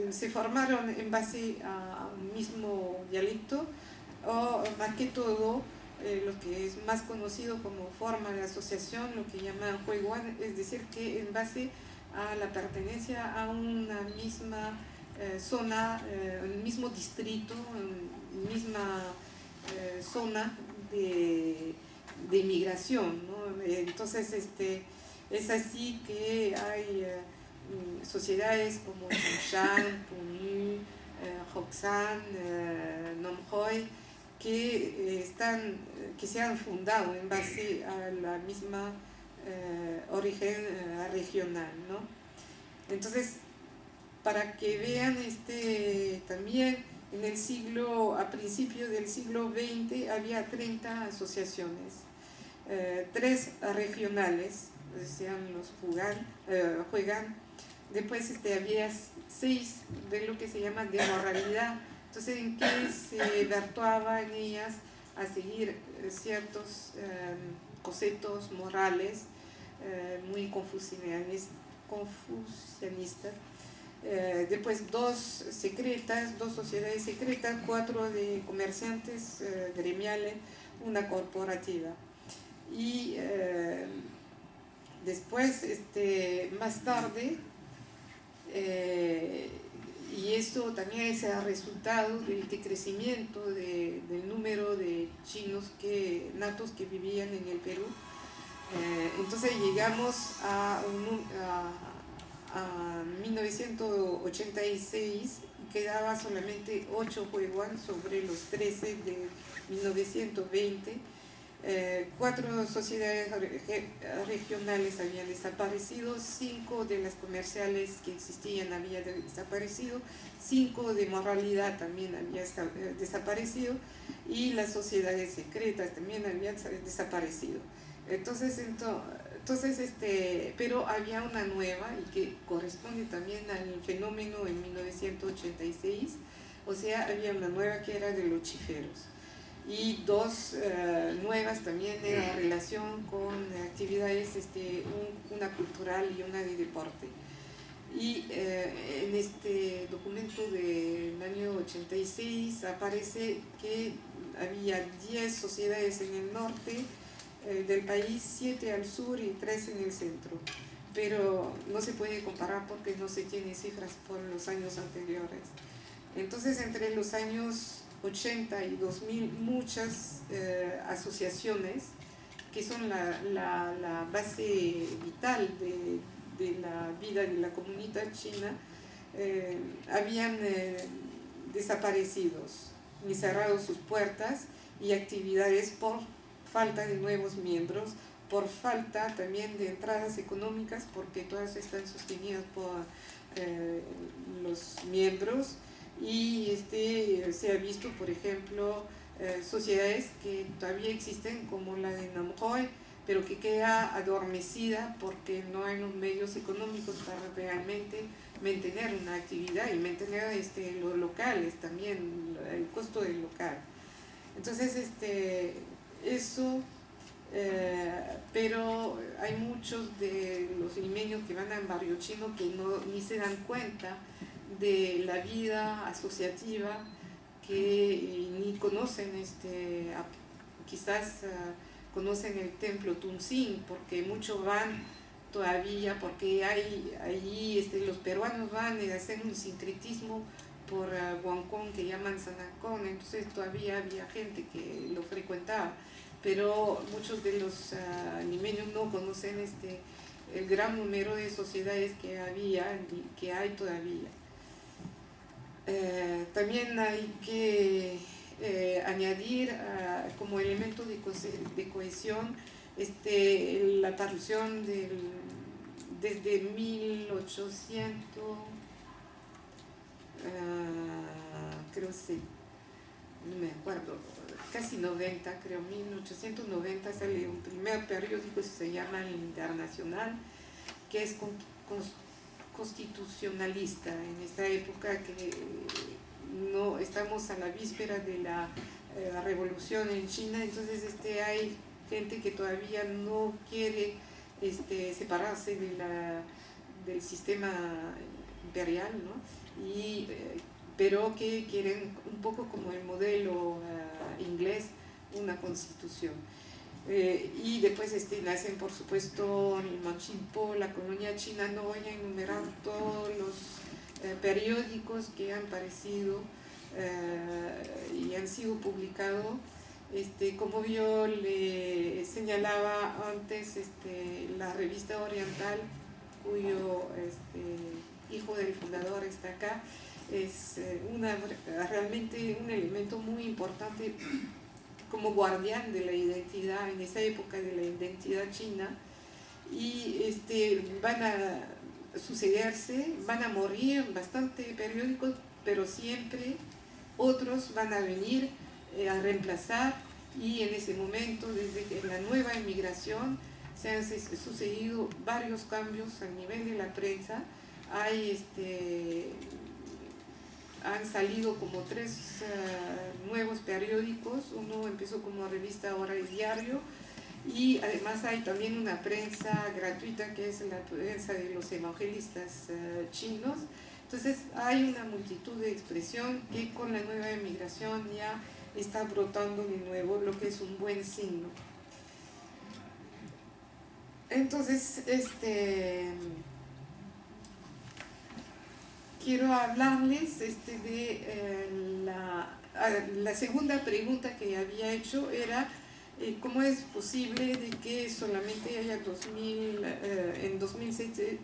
Speaker 2: se formaron en base a un mismo dialecto, o más que todo lo que es más conocido como forma de asociación, lo que llaman Huiguan, es decir, que en base a la pertenencia a una misma zona, un mismo distrito, misma zona de migración, ¿no? Entonces es así que hay sociedades como Chongshan, Punyu, Hoxan, Nomhoi, que se han fundado en base a la misma origen regional, ¿no? Entonces, para que vean también a principios del siglo XX había 30 asociaciones, 3 regionales, decían los Huigan. Después había 6 de lo que se llama de moralidad. Entonces, en qué se virtuaba en ellas a seguir ciertos conceptos morales muy confucianistas. Después 2 sociedades secretas, 4 de comerciantes gremiales, una corporativa. Y después, más tarde, y esto también es el resultado del decrecimiento del número de chinos natos que vivían en el Perú. Entonces llegamos a 1986 y quedaba solamente 8 Huiguan sobre los 13 de 1920. 4 sociedades regionales habían desaparecido, 5 de las comerciales que existían habían desaparecido, 5 de moralidad también habían desaparecido y las sociedades secretas también habían desaparecido. Entonces, pero había una nueva y que corresponde también al fenómeno en 1986, o sea, había una nueva que era de los chiferos. Y 2 nuevas también en relación con actividades, una cultural y una de deporte. Y en este documento del año 86 aparece que había 10 sociedades en el norte del país, 7 al sur y 3 en el centro. Pero no se puede comparar porque no se tiene cifras por los años anteriores. Entonces, entre los años 80 y 2000, muchas asociaciones que son la base vital de la vida de la comunidad china habían desaparecido y cerrado sus puertas y actividades por falta de nuevos miembros, por falta también de entradas económicas, porque todas están sostenidas por los miembros. Y se ha visto, por ejemplo, sociedades que todavía existen, como la de Namjoy, pero que queda adormecida porque no hay los medios económicos para realmente mantener una actividad y mantener los locales también, el costo del local. Entonces, eso, pero hay muchos de los limeños que van al barrio chino que ni se dan cuenta de la vida asociativa, que ni conocen, quizás conocen el templo Tunsin, porque muchos van todavía, porque ahí los peruanos van a hacer un sincretismo por Huancón que llaman Sanacón, entonces todavía había gente que lo frecuentaba, pero muchos de los limeños no conocen el gran número de sociedades que había y que hay todavía. También hay que añadir como elemento de cohesión la aparición desde 1800, creo que no me acuerdo, casi 90, creo, 1890 sale un primer periódico que se llama El Internacional, que es constitucionalista en esta época, que no estamos a la víspera de la revolución en China. Entonces hay gente que todavía no quiere separarse del sistema imperial, ¿no? Pero que quieren un poco como el modelo inglés, una constitución. Y después nacen, por supuesto, el Manchimpo, la colonia china. No voy a enumerar todos los periódicos que han aparecido y han sido publicados. Como yo le señalaba antes, la revista Oriental, cuyo hijo del fundador está acá, es realmente un elemento muy importante como guardián de la identidad, en esa época de la identidad china. Y van a sucederse, van a morir bastante periódicos, pero siempre otros van a venir a reemplazar, y en ese momento, desde la nueva inmigración, se han sucedido varios cambios a nivel de la prensa. Han salido como 3 nuevos periódicos. Uno empezó como revista Hora y Diario, y además hay también una prensa gratuita que es la prensa de los evangelistas chinos. Entonces hay una multitud de expresión que con la nueva emigración ya está brotando de nuevo, lo que es un buen signo. Entonces, quiero hablarles de la segunda pregunta que había hecho, era cómo es posible de que solamente haya en 2007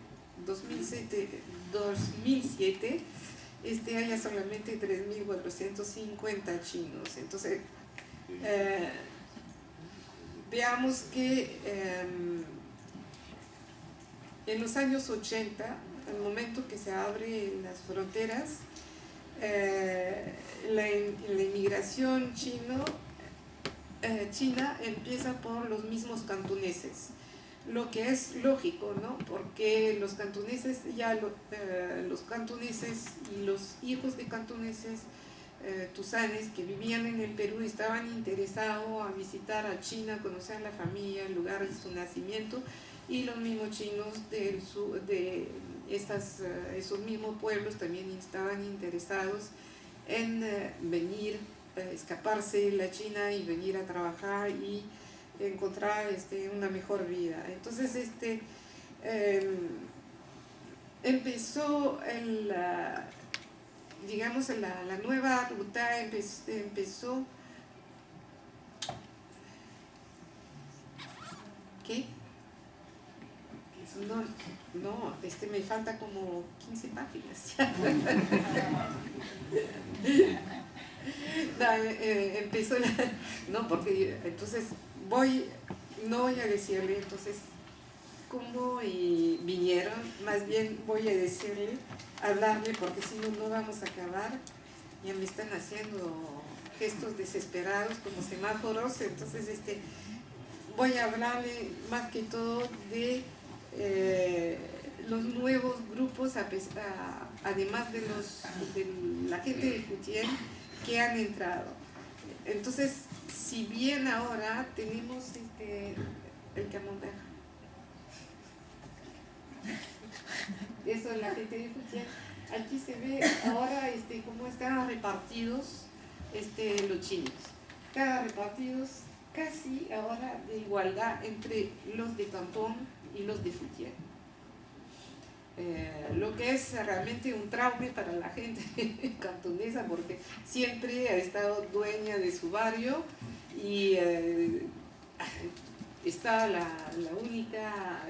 Speaker 2: haya solamente 3.450 chinos. Entonces, veamos que en los años 80, al momento que se abren las fronteras, la inmigración china empieza por los mismos cantoneses, lo que es lógico, ¿no? Porque los cantoneses, los cantoneses y los hijos de cantoneses tusanes que vivían en el Perú estaban interesados a visitar a China, conocer a la familia, el lugar de su nacimiento, y los mismos chinos de esos mismos pueblos también estaban interesados en venir, escaparse de la China y venir a trabajar y encontrar una mejor vida. Entonces empezó digamos la nueva ruta empezó. ¿Qué? No, me falta como 15 páginas. Empezó no, porque entonces no voy a decirle entonces cómo vinieron, más bien voy a hablarle, porque si no, no vamos a acabar. Ya me están haciendo gestos desesperados como semáforos, entonces voy a hablarle más que todo de los nuevos grupos, además de la gente de Futien que han entrado. Entonces, si bien ahora tenemos el camembert, eso es la gente de Futien, aquí se ve ahora cómo están repartidos los chinos. Cada repartidos casi ahora de igualdad entre los de Cantón y los de Futien. Lo que es realmente un trauma para la gente cantonesa, porque siempre ha estado dueña de su barrio y está la única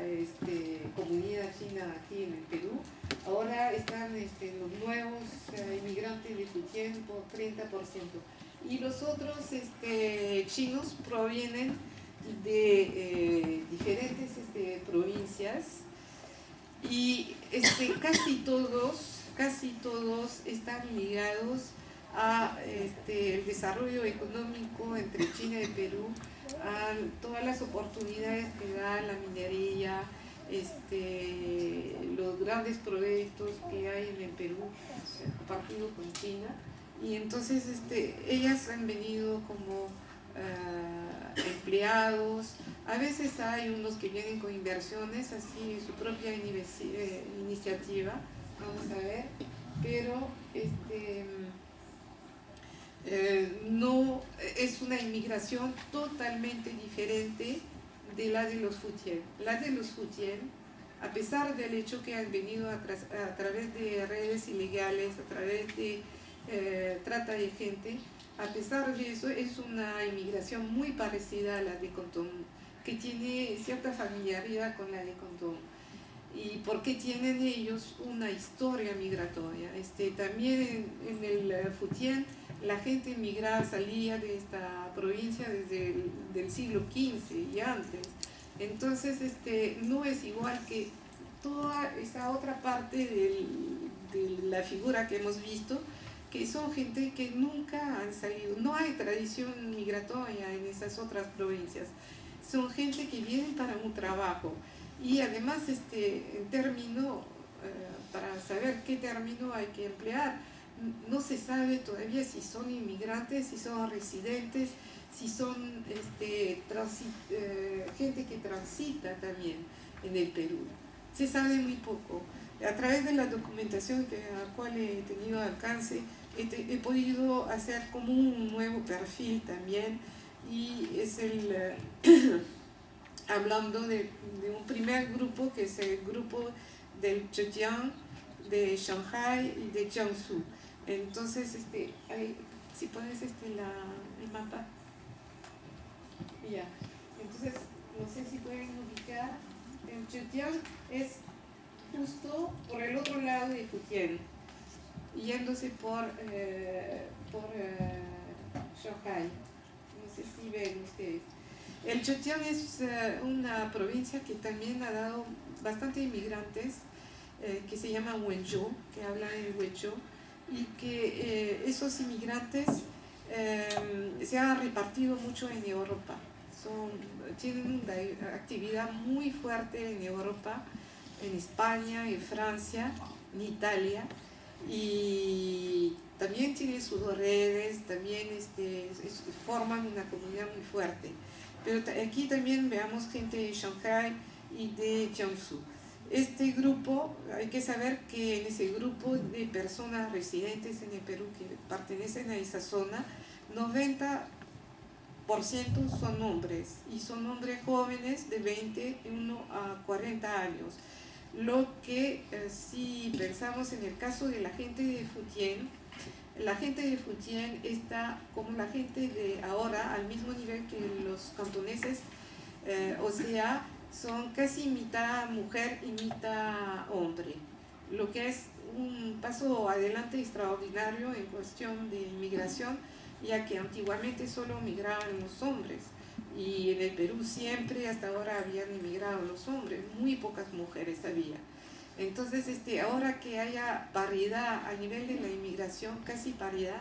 Speaker 2: comunidad china aquí en el Perú. Ahora están los nuevos inmigrantes de Futien por 30%. Y los otros chinos provienen de diferentes provincias, y casi todos están ligados a el desarrollo económico entre China y Perú, a todas las oportunidades que da la minería, los grandes proyectos que hay en el Perú compartido con China. Y entonces ellas han venido como empleados. A veces hay unos que vienen con inversiones, así su propia iniciativa, vamos a ver, pero no es una inmigración totalmente diferente de la de los Futien. La de los Futien, a pesar del hecho que han venido a través de redes ilegales, a través de trata de gente, a pesar de eso es una inmigración muy parecida a la de Cantón, que tiene cierta familiaridad con la de Cantón. ¿Y por qué tienen ellos una historia migratoria? También en el Futien la gente migraba, salía de esta provincia desde el siglo XV y antes. Entonces no es igual que toda esa otra parte de la figura que hemos visto, que son gente que nunca han salido. No hay tradición migratoria en esas otras provincias. Son gente que vienen para un trabajo. Y además, en término, para saber qué término hay que emplear, no se sabe todavía si son inmigrantes, si son residentes, si son gente que transita también en el Perú. Se sabe muy poco. A través de la documentación a la cual he tenido alcance, he podido hacer como un nuevo perfil también, y es hablando de un primer grupo, que es el grupo del Zhejiang, de Shanghai y de Jiangsu. Entonces, si pones el mapa, ya. Entonces, no sé si pueden ubicar, el Zhejiang es justo por el otro lado de Futien, yéndose por Shanghai. No sé si ven ustedes. El Zhejiang es una provincia que también ha dado bastante inmigrantes, que se llama Wenzhou, que habla en Wenzhou, y que esos inmigrantes se han repartido mucho en Europa. Tienen una actividad muy fuerte en Europa, en España, en Francia, en Italia, y también tienen sus redes, también forman una comunidad muy fuerte. Pero aquí también veamos gente de Shanghái y de Jiangsu. Este grupo, hay que saber que en ese grupo de personas residentes en el Perú que pertenecen a esa zona, 90% son hombres, y son hombres jóvenes de 21 a 40 años. Lo que si pensamos en el caso de la gente de Futien, la gente de Futien está como la gente de ahora, al mismo nivel que los cantoneses, o sea, son casi mitad mujer y mitad hombre, lo que es un paso adelante extraordinario en cuestión de inmigración, ya que antiguamente solo migraban los hombres, y en el Perú siempre hasta ahora habían inmigrado los hombres, muy pocas mujeres había. Entonces, ahora que haya paridad a nivel de la inmigración, casi paridad,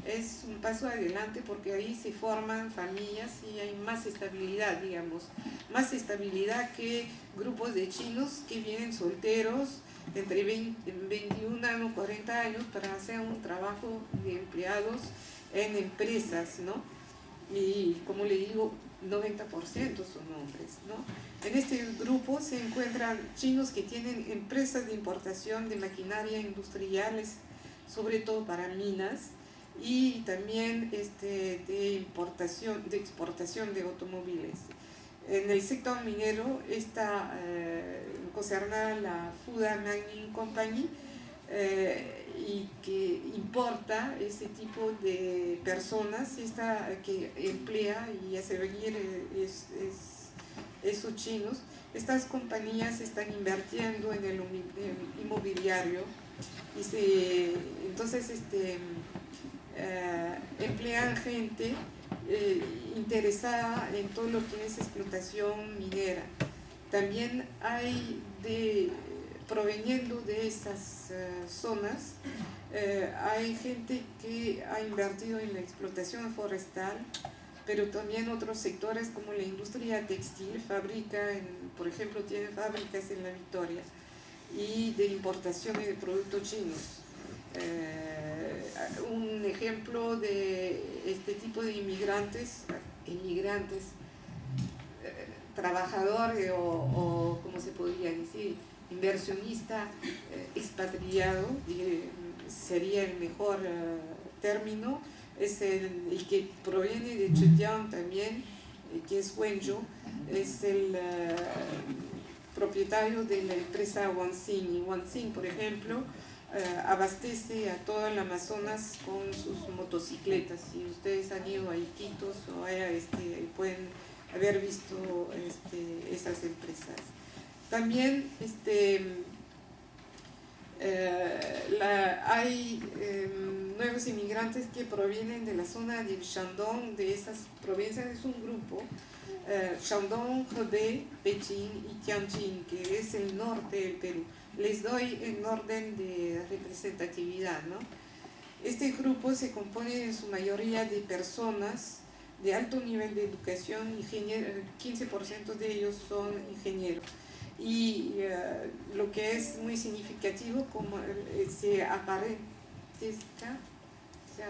Speaker 2: es un paso adelante, porque ahí se forman familias y hay más estabilidad, digamos, más estabilidad que grupos de chinos que vienen solteros entre 21 y 40 años para hacer un trabajo de empleados en empresas, ¿no? Y como le digo, 90% son hombres, ¿no? En este grupo se encuentran chinos que tienen empresas de importación de maquinaria industriales, sobre todo para minas, y también de importación, de exportación de automóviles. En el sector minero está concernada la Fuda Mining Company, y que importa ese tipo de personas, que emplea y hace venir esos chinos. Estas compañías están invirtiendo en el inmobiliario, y entonces emplean gente interesada en todo lo que es explotación minera. También hay proveniendo de esas zonas, hay gente que ha invertido en la explotación forestal, pero también otros sectores como la industria textil, por ejemplo, tienen fábricas en La Victoria, y de importaciones de productos chinos. Un ejemplo de este tipo de inmigrantes, trabajador o como se podría decir, inversionista expatriado, sería el mejor término, es el que proviene de Zhejiang también, que es Wenzhou, es el propietario de la empresa Wanxin. Y Wanxin, por ejemplo, abastece a todo el Amazonas con sus motocicletas. Si ustedes han ido a Iquitos o pueden haber visto esas empresas. También hay nuevos inmigrantes que provienen de la zona de Shandong, de esas provincias. Es un grupo, Shandong, Hebei, Beijing y Tianjin, que es el norte del Perú. Les doy en orden de representatividad, ¿no? Este grupo se compone en su mayoría de personas de alto nivel de educación, 15% de ellos son ingenieros. Y lo que es muy significativo, como se aparentesca, se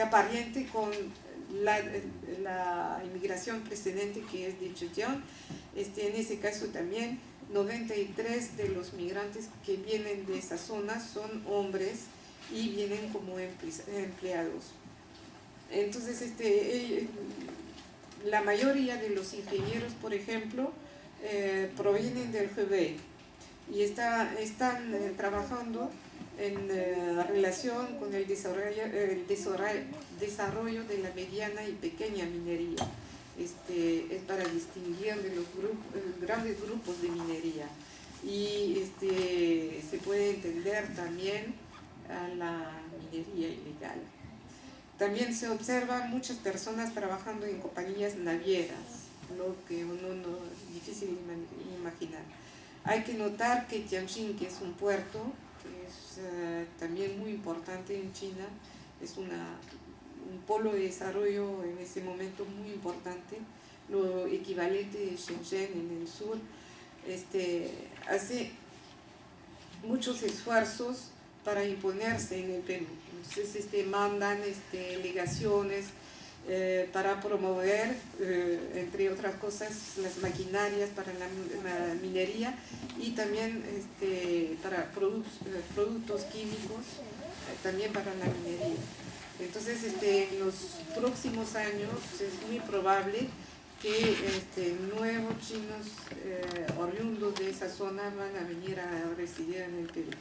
Speaker 2: aparente con la inmigración precedente, que es de Zhejiang. En ese caso también 93 de los migrantes que vienen de esa zona son hombres y vienen como empleados. Entonces la mayoría de los ingenieros, por ejemplo, provienen del Hebei y están trabajando en relación con el desarrollo de la mediana y pequeña minería. Es para distinguir de los grandes grupos de minería, y se puede entender también a la minería ilegal. También se observan muchas personas trabajando en compañías navieras, lo que uno no es difícil imaginar. Hay que notar que Tianjin, que es un puerto, que es también muy importante en China, es un polo de desarrollo en ese momento muy importante, lo equivalente de Shenzhen en el sur, hace muchos esfuerzos para imponerse en el Perú. Entonces mandan delegaciones para promover, entre otras cosas, las maquinarias para la minería y también para productos químicos, también para la minería. Entonces, en los próximos años es muy probable que nuevos chinos oriundos de esa zona van a venir a residir en el Perú.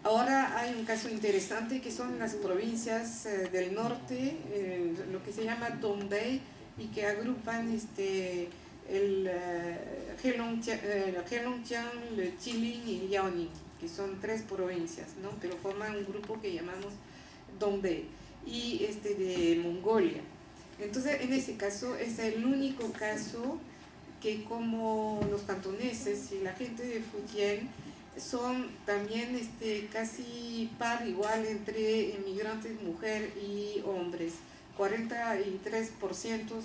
Speaker 2: Ahora hay un caso interesante que son las provincias del norte, lo que se llama Dongbei, y que agrupan el Heilongjiang, el Jilin y Liaoning, que son 3 provincias, ¿no? Pero forman un grupo que llamamos Dongbei, y de Mongolia. Entonces, en ese caso, es el único caso que, como los cantoneses y la gente de Fujian, son también casi par igual entre inmigrantes mujer y hombres. 43%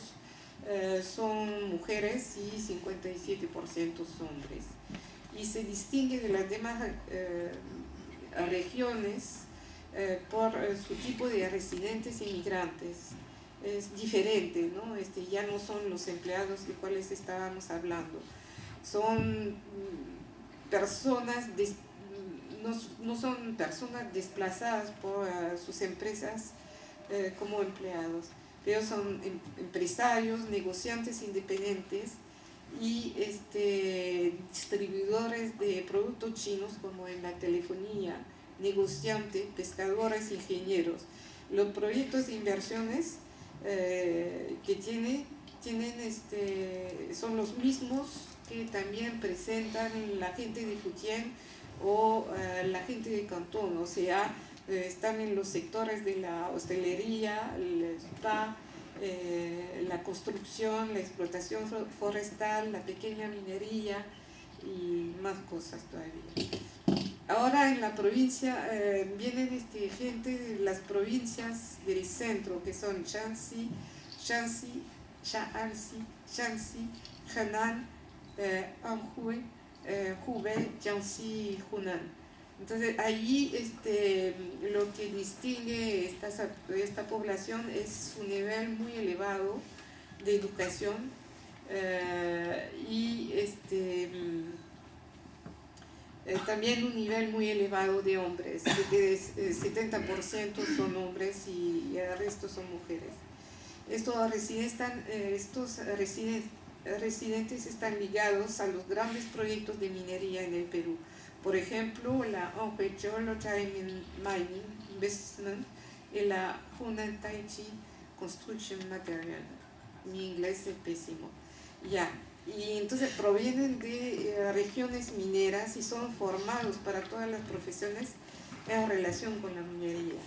Speaker 2: son mujeres y 57% hombres. Y se distingue de las demás regiones por su tipo de residentes inmigrantes. Es diferente, ¿no? Ya no son los empleados de cuales estábamos hablando. Son personas, no son personas desplazadas por sus empresas como empleados, pero son empresarios, negociantes independientes y distribuidores de productos chinos, como en la telefonía, negociantes, pescadores, ingenieros. Los proyectos de inversiones que tienen son los mismos que también presentan la gente de Fujian o la gente de Cantón, o sea, están en los sectores de la hostelería, el spa, la construcción, la explotación forestal, la pequeña minería y más cosas todavía. Ahora en la provincia vienen gente de las provincias del centro, que son Shanxi, Henan, Anhui, Hubei, Jiangxi y Hunan. Entonces allí lo que distingue esta población es su nivel muy elevado de educación y también un nivel muy elevado de hombres, de 70% son hombres y el resto son mujeres. Estos residentes están ligados a los grandes proyectos de minería en el Perú. Por ejemplo, la Anhui Geological Mining Investment y la Hunan Taichi Construction Material. Mi inglés es pésimo. Y entonces provienen de regiones mineras y son formados para todas las profesiones en relación con la minería.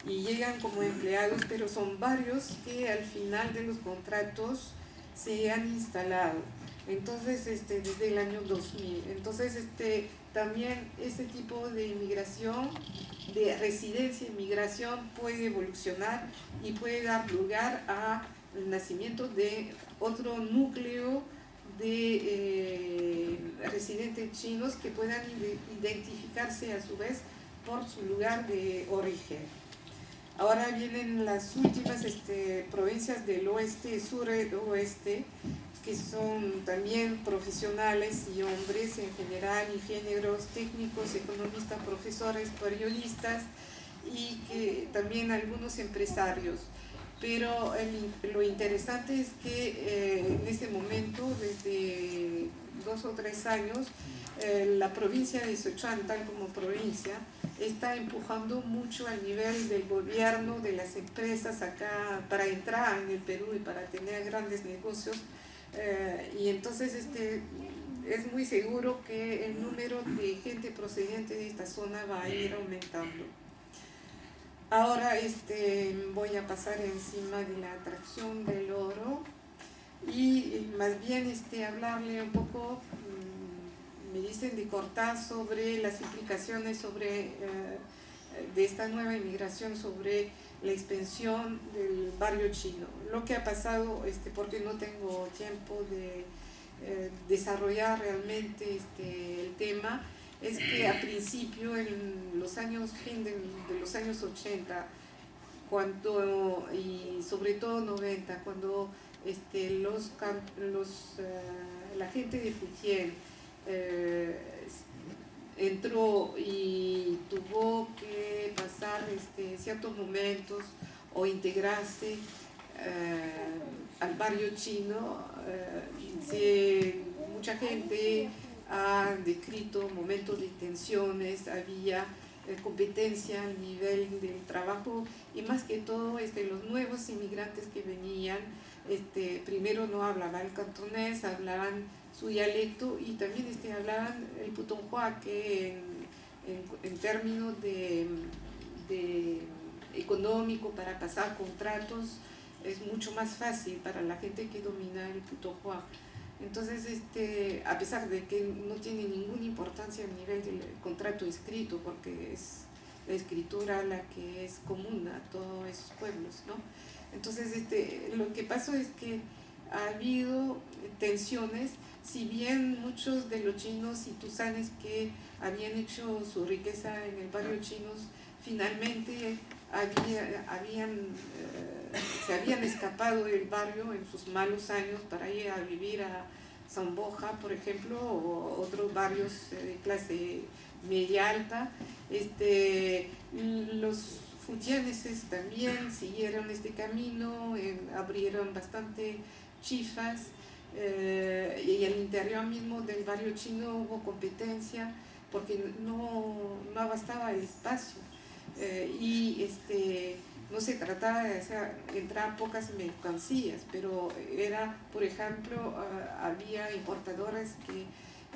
Speaker 2: Y llegan como empleados, pero son varios que al final de los contratos se han instalado. Entonces, desde el año 2000. Entonces, también este tipo de inmigración, de residencia e inmigración puede evolucionar y puede dar lugar al nacimiento de otro núcleo de residentes chinos que puedan identificarse a su vez por su lugar de origen. Ahora vienen las últimas provincias del oeste, suroeste, que son también profesionales y hombres en general, ingenieros, técnicos, economistas, profesores, periodistas y que también algunos empresarios. Pero lo interesante es que en este momento, desde 2 o 3 años, la provincia de Sichuan, tal como provincia, está empujando mucho al nivel del gobierno, de las empresas acá, para entrar en el Perú y para tener grandes negocios. Y entonces es muy seguro que el número de gente procedente de esta zona va a ir aumentando. Ahora voy a pasar encima de la atracción del oro y más bien hablarle un poco, me dicen de cortar sobre las implicaciones de esta nueva inmigración sobre la expansión del barrio chino. Lo que ha pasado, porque no tengo tiempo de desarrollar realmente el tema, es que a principio, en los años, fin de los años 80, y sobre todo 90, cuando la gente de Futién entró y tuvo que pasar ciertos momentos o integrarse al barrio chino, mucha gente ha descrito momentos de tensiones, había competencia a nivel del trabajo y más que todo los nuevos inmigrantes que venían, primero no hablaban el cantonés, hablaban su dialecto y también hablaban el putonghua, que en términos de económico para pasar contratos es mucho más fácil para la gente que domina el putonghua. Entonces, a pesar de que no tiene ninguna importancia a nivel del contrato escrito, porque es la escritura la que es común a todos esos pueblos, ¿no? Entonces, lo que pasó es que ha habido tensiones, si bien muchos de los chinos y tusanes que habían hecho su riqueza en el barrio chinos, finalmente se habían escapado del barrio en sus malos años para ir a vivir a San Borja, por ejemplo, o otros barrios de clase media alta. Los futianeses también siguieron este camino, abrieron bastante chifas, y al interior mismo del barrio chino hubo competencia porque no bastaba el espacio. No se trataba de entrar pocas mercancías, pero era, por ejemplo, había importadores que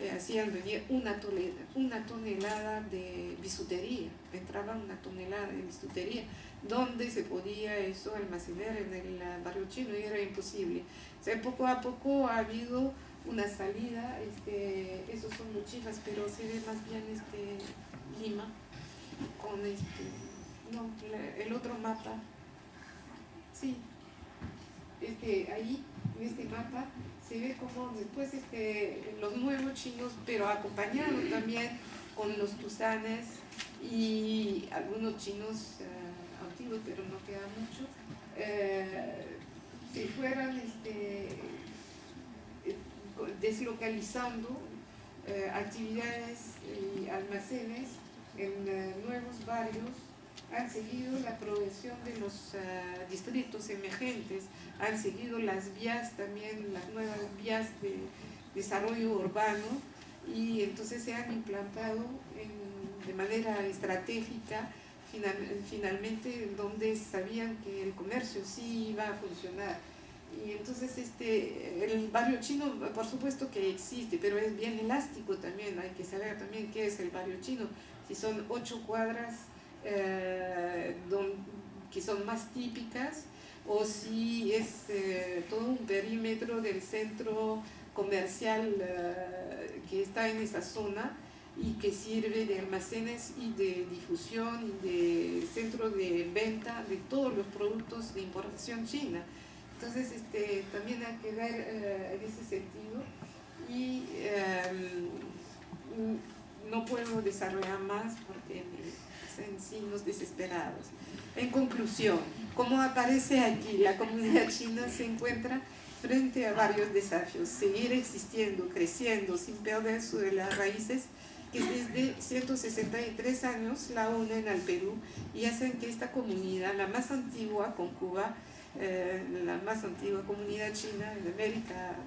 Speaker 2: hacían venir una tonelada de bisutería, entraba una tonelada de bisutería. ¿Dónde se podía eso almacenar en el barrio chino? Y era imposible. O sea, poco a poco ha habido una salida, esos son los chifas, pero se ve más bien Lima, con el otro mapa, sí, ahí en este mapa se ve como después los nuevos chinos, pero acompañados también con los tusanes y algunos chinos antiguos, pero no queda mucho, se fueran deslocalizando actividades y almacenes en nuevos barrios. Han seguido la progresión de los distritos emergentes, han seguido las vías también, las nuevas vías de desarrollo urbano, y entonces se han implantado de manera estratégica, finalmente donde sabían que el comercio sí iba a funcionar. Y entonces el barrio chino, por supuesto que existe, pero es bien elástico también. Hay que saber también qué es el barrio chino, si son 8 cuadras que son más típicas, o si es todo un perímetro del centro comercial que está en esa zona y que sirve de almacenes y de difusión y de centro de venta de todos los productos de importación china. Entonces también hay que ver en ese sentido, y no puedo desarrollar más porque en signos desesperados. En conclusión, como aparece aquí, la comunidad china se encuentra frente a varios desafíos: seguir existiendo, creciendo, sin perder las raíces que desde 163 años la unen al Perú y hacen que esta comunidad, la más antigua con Cuba, la más antigua comunidad china en América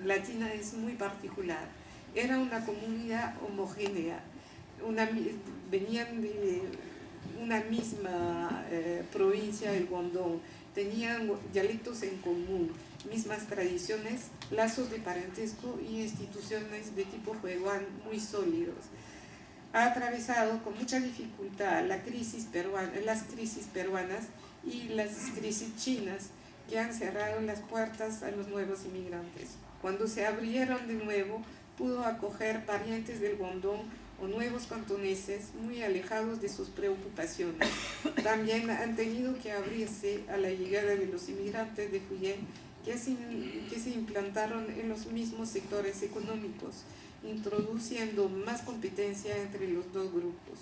Speaker 2: Latina, es muy particular. Era una comunidad homogénea, venían de una misma provincia, el Guangdong, tenían dialectos en común, mismas tradiciones, lazos de parentesco y instituciones de tipo hueguán muy sólidos. ha atravesado con mucha dificultad las crisis peruanas y las crisis chinas, que han cerrado las puertas a los nuevos inmigrantes. Cuando se abrieron de nuevo, pudo acoger parientes del Guangdong o nuevos cantoneses muy alejados de sus preocupaciones. También han tenido que abrirse a la llegada de los inmigrantes de Fujian que se implantaron en los mismos sectores económicos, introduciendo más competencia entre los dos grupos.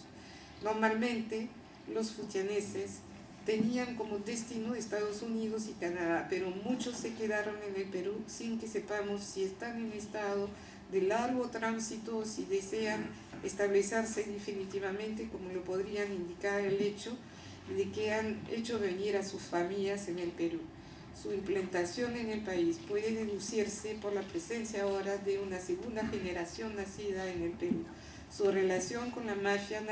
Speaker 2: Normalmente, los fujianeses tenían como destino Estados Unidos y Canadá, pero muchos se quedaron en el Perú sin que sepamos si están en estado de largo tránsito o si desean establecerse definitivamente, como lo podrían indicar el hecho de que han hecho venir a sus familias en el Perú. Su implantación en el país puede deducirse por la presencia ahora de una segunda generación nacida en el Perú. Su relación con la mafia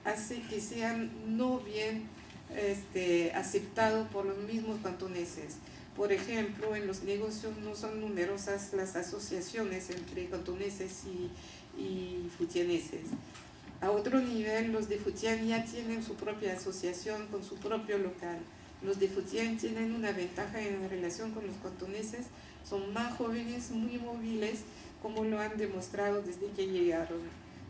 Speaker 2: hace que sean no bien aceptados por los mismos cantoneses. Por ejemplo, en los negocios no son numerosas las asociaciones entre cantoneses y fujianeses. A otro nivel, los de Fujian ya tienen su propia asociación con su propio local. Los de Fujian tienen una ventaja en relación con los cantoneses, son más jóvenes, muy móviles, como lo han demostrado desde que llegaron.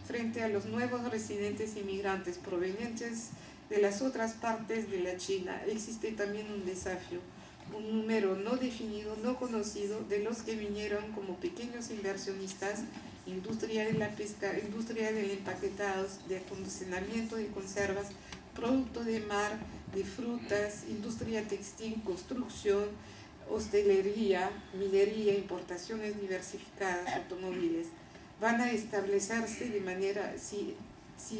Speaker 2: Frente a los nuevos residentes inmigrantes provenientes de las otras partes de la China, existe también un desafío, un número no definido, no conocido, de los que vinieron como pequeños inversionistas, industria de la pesca, industria del empaquetado, de acondicionamiento de conservas, producto de mar, de frutas, industria textil, construcción, hostelería, minería, importaciones diversificadas, automóviles. Van a establecerse de manera, si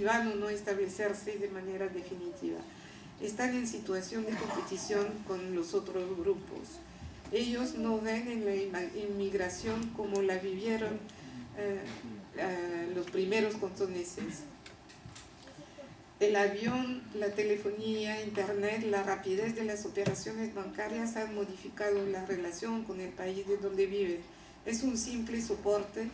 Speaker 2: van o no establecerse de manera definitiva. Están en situación de competición con los otros grupos. Ellos no ven en la inmigración como la vivieron los primeros cantoneses. El avión, la telefonía, internet, la rapidez de las operaciones bancarias han modificado la relación con el país de donde viven. Es un simple soporte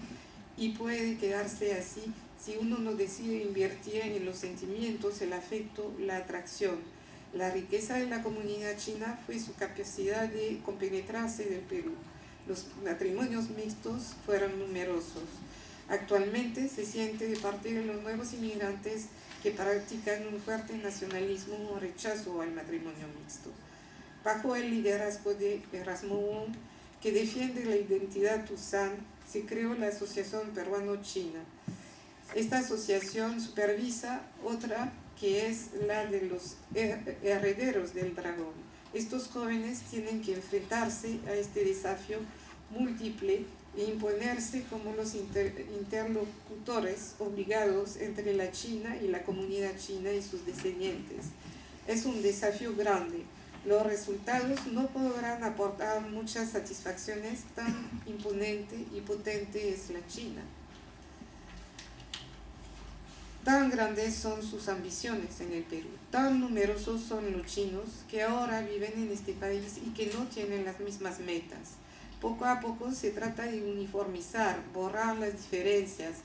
Speaker 2: y puede quedarse así si uno no decide invertir en los sentimientos, el afecto, la atracción. La riqueza de la comunidad china fue su capacidad de compenetrarse del Perú. Los matrimonios mixtos fueron numerosos. Actualmente se siente de parte de los nuevos inmigrantes que practican un fuerte nacionalismo o rechazo al matrimonio mixto. Bajo el liderazgo de Erasmo Wong, que defiende la identidad Tuzán, se creó la Asociación Peruano-China. Esta asociación supervisa otra que es la de los herederos del dragón. Estos jóvenes tienen que enfrentarse a este desafío múltiple e imponerse como los interlocutores obligados entre la China y la comunidad china y sus descendientes. Es un desafío grande. Los resultados no podrán aportar muchas satisfacciones, tan imponente y potente es la China. Tan grandes son sus ambiciones en el Perú, tan numerosos son los chinos que ahora viven en este país y que no tienen las mismas metas. Poco a poco se trata de uniformizar, borrar las diferencias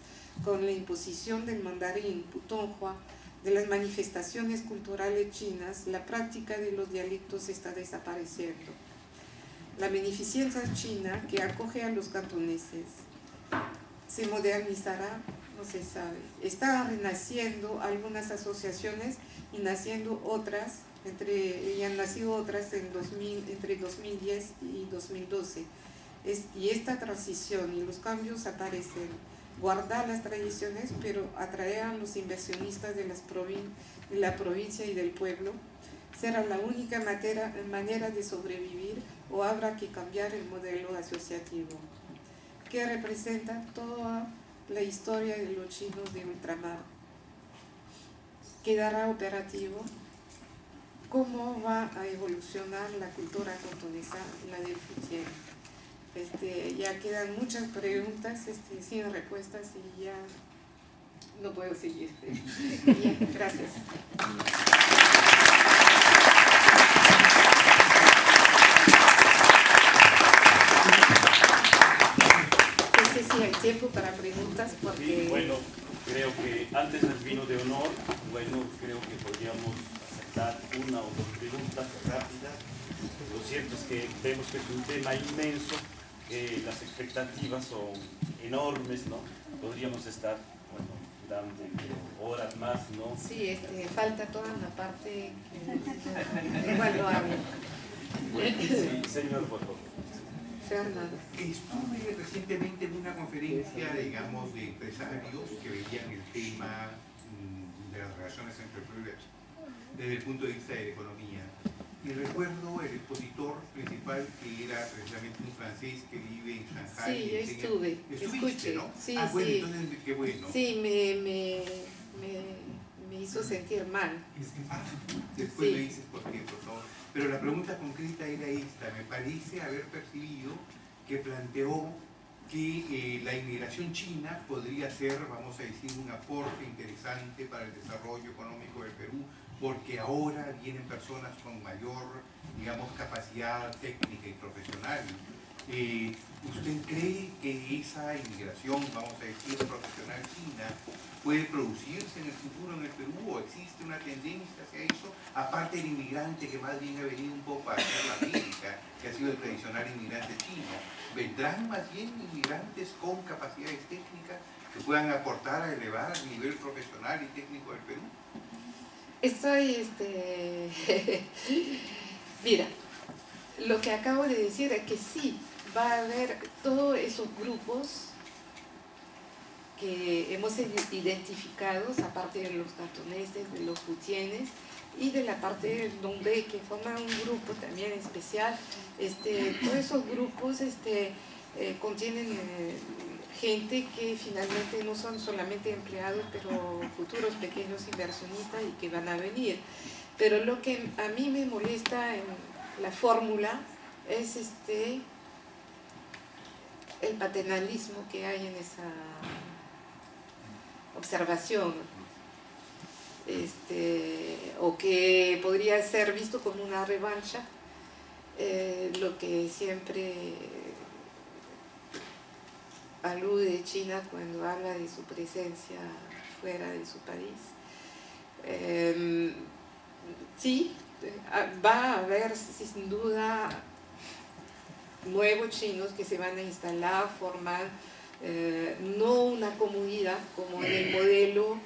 Speaker 2: con la imposición del mandarín, putonghua, de las manifestaciones culturales chinas. La práctica de los dialectos está desapareciendo. La beneficencia china que acoge a los cantoneses se modernizará, no se sabe. Están renaciendo algunas asociaciones y naciendo otras, y han nacido otras entre 2010 y 2012. Y esta transición y los cambios aparecen. Guardar las tradiciones, pero atraer a los inversionistas de la provincia y del pueblo, será la única manera de sobrevivir, o habrá que cambiar el modelo asociativo, que representa toda la historia de los chinos de ultramar. ¿Quedará operativo? ¿Cómo va a evolucionar la cultura cantonesa, la del Fujian? Ya quedan muchas preguntas sin respuestas y ya no puedo seguir. Bien, gracias. No sé si hay tiempo para preguntas porque...
Speaker 1: Sí, bueno. Creo que antes del vino de honor, bueno, creo que podríamos aceptar una o dos preguntas rápidas. Lo cierto es que vemos que es un tema inmenso, que las expectativas son enormes, ¿no? Podríamos estar, bueno, dando horas más, ¿no?
Speaker 2: Sí, falta toda una parte que evaluable.
Speaker 1: Sí, señor, por favor.
Speaker 2: Fernando.
Speaker 3: Estuve recientemente en una conferencia, digamos, de empresarios que veían el tema de las relaciones entre pueblos desde el punto de vista de la economía. Y recuerdo el expositor principal, que era precisamente un francés que vive en Shanghai.
Speaker 2: Sí, yo estuve.
Speaker 3: ¿Estuviste, no?
Speaker 2: Sí,
Speaker 3: bueno,
Speaker 2: sí.
Speaker 3: entonces qué bueno.
Speaker 2: Sí, me hizo sentir mal.
Speaker 3: Después
Speaker 2: Sí.
Speaker 3: me dices por qué, por favor. Pero la pregunta concreta era esta. Me parece haber percibido que planteó que la inmigración china podría ser, vamos a decir, un aporte interesante para el desarrollo económico del Perú, porque ahora vienen personas con mayor, digamos, capacidad técnica y profesional. ¿Usted cree que esa inmigración, vamos a decir, profesional china, puede producirse en el futuro en el Perú, o existe una tendencia hacia eso, aparte del inmigrante que más bien ha venido un poco a hacer la América, que ha sido el tradicional inmigrante chino? ¿Vendrán más bien inmigrantes con capacidades técnicas que puedan aportar a elevar el nivel profesional y técnico del Perú?
Speaker 2: Mira, lo que acabo de decir es que sí, va a haber todos esos grupos que hemos identificado, aparte de los cantoneses, de los futienes y de la parte del Dombé, que forman un grupo también especial. Todos esos grupos contienen gente que finalmente no son solamente empleados, pero futuros pequeños inversionistas y que van a venir. Pero lo que a mí me molesta en la fórmula es el paternalismo que hay en esa observación, o que podría ser visto como una revancha, lo que siempre alude China cuando habla de su presencia fuera de su país. Sí, va a haber sin duda nuevos chinos que se van a instalar, formar no una comunidad como en el modelo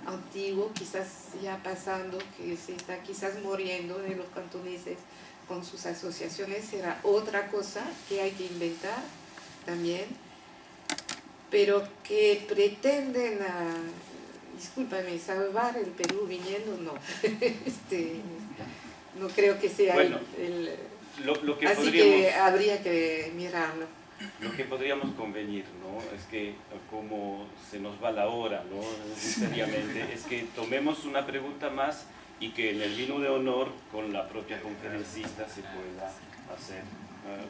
Speaker 2: antiguo, quizás ya pasando, que se está quizás muriendo de los cantoneses con sus asociaciones. Será otra cosa que hay que inventar también, pero que pretenden discúlpame, salvar el Perú viniendo, no. No creo que sea
Speaker 1: bueno, lo que
Speaker 2: así que habría que mirarlo.
Speaker 1: Lo que podríamos convenir, ¿no? Es que como se nos va la hora, ¿no? Seriamente, es que tomemos una pregunta más y que en el vino de honor con la propia conferencista se pueda hacer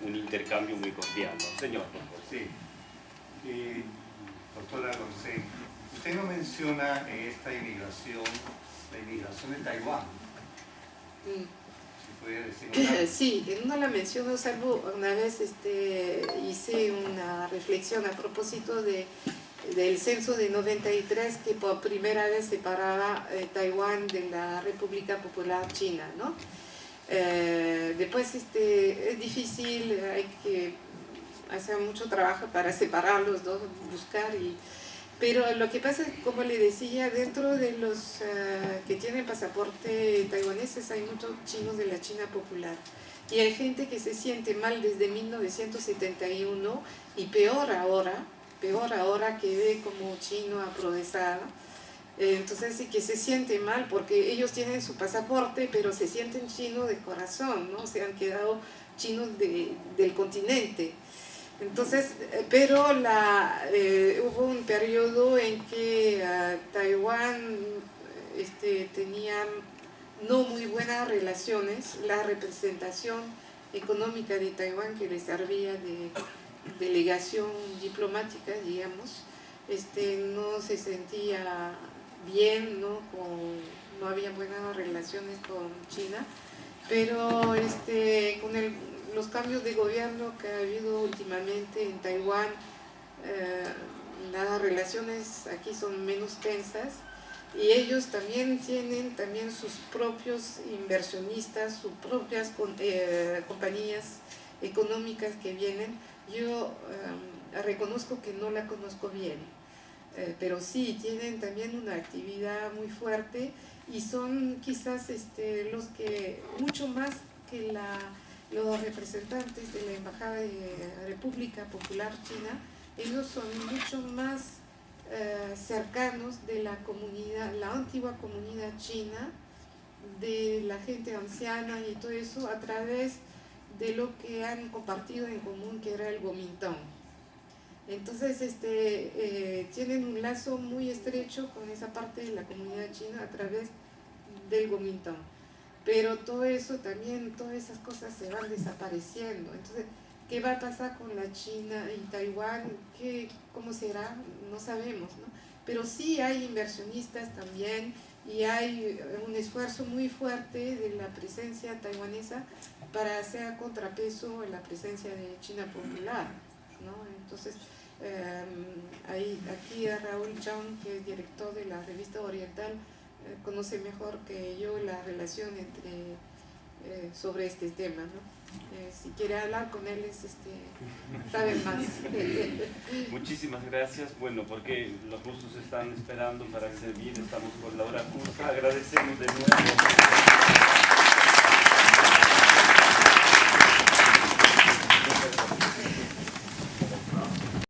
Speaker 1: un intercambio muy cordial, ¿no? Señor, por favor.
Speaker 4: Sí. Doctora Roncé, usted no menciona esta inmigración, la inmigración de Taiwán. ¿Se puede decir una?
Speaker 2: Sí, no la menciono, salvo una vez hice una reflexión a propósito del censo de 93, que por primera vez separaba Taiwán de la República Popular China, ¿no? Después es difícil, hay que hacer mucho trabajo para separar los dos, buscar, pero lo que pasa es, como le decía, dentro de los que tienen pasaporte taiwaneses hay muchos chinos de la China popular, y hay gente que se siente mal desde 1971 y peor ahora que ve como chino aprovechado. Entonces sí que se siente mal porque ellos tienen su pasaporte, pero se sienten chinos de corazón, ¿no? Se han quedado chinos del continente. Entonces, pero hubo un periodo en que Taiwán tenía no muy buenas relaciones. La representación económica de Taiwán, que le servía de delegación diplomática, digamos, no se sentía bien, ¿no? No había buenas relaciones con China, pero los cambios de gobierno que ha habido últimamente en Taiwán, las relaciones aquí son menos tensas y ellos también tienen también sus propios inversionistas, sus propias compañías económicas que vienen. Yo reconozco que no la conozco bien, pero sí tienen también una actividad muy fuerte y son quizás los que mucho más que los representantes de la Embajada de la República Popular China, ellos son mucho más cercanos de la comunidad, la antigua comunidad china, de la gente anciana y todo eso, a través de lo que han compartido en común, que era el Kuomintang. Entonces tienen un lazo muy estrecho con esa parte de la comunidad china a través del Kuomintang. Pero todo eso también, todas esas cosas se van desapareciendo. Entonces, ¿qué va a pasar con la China y Taiwán? ¿Cómo será? No sabemos, ¿no? Pero sí hay inversionistas también y hay un esfuerzo muy fuerte de la presencia taiwanesa para hacer contrapeso a la presencia de China popular, ¿no? Entonces, aquí a Raúl Chang, que es director de la revista Oriental, conoce mejor que yo la relación sobre este tema, ¿no? Si quiere hablar con él, sabe más.
Speaker 1: Muchísimas gracias. Bueno, porque los rusos están esperando para servir, estamos por la hora justa. Agradecemos de nuevo.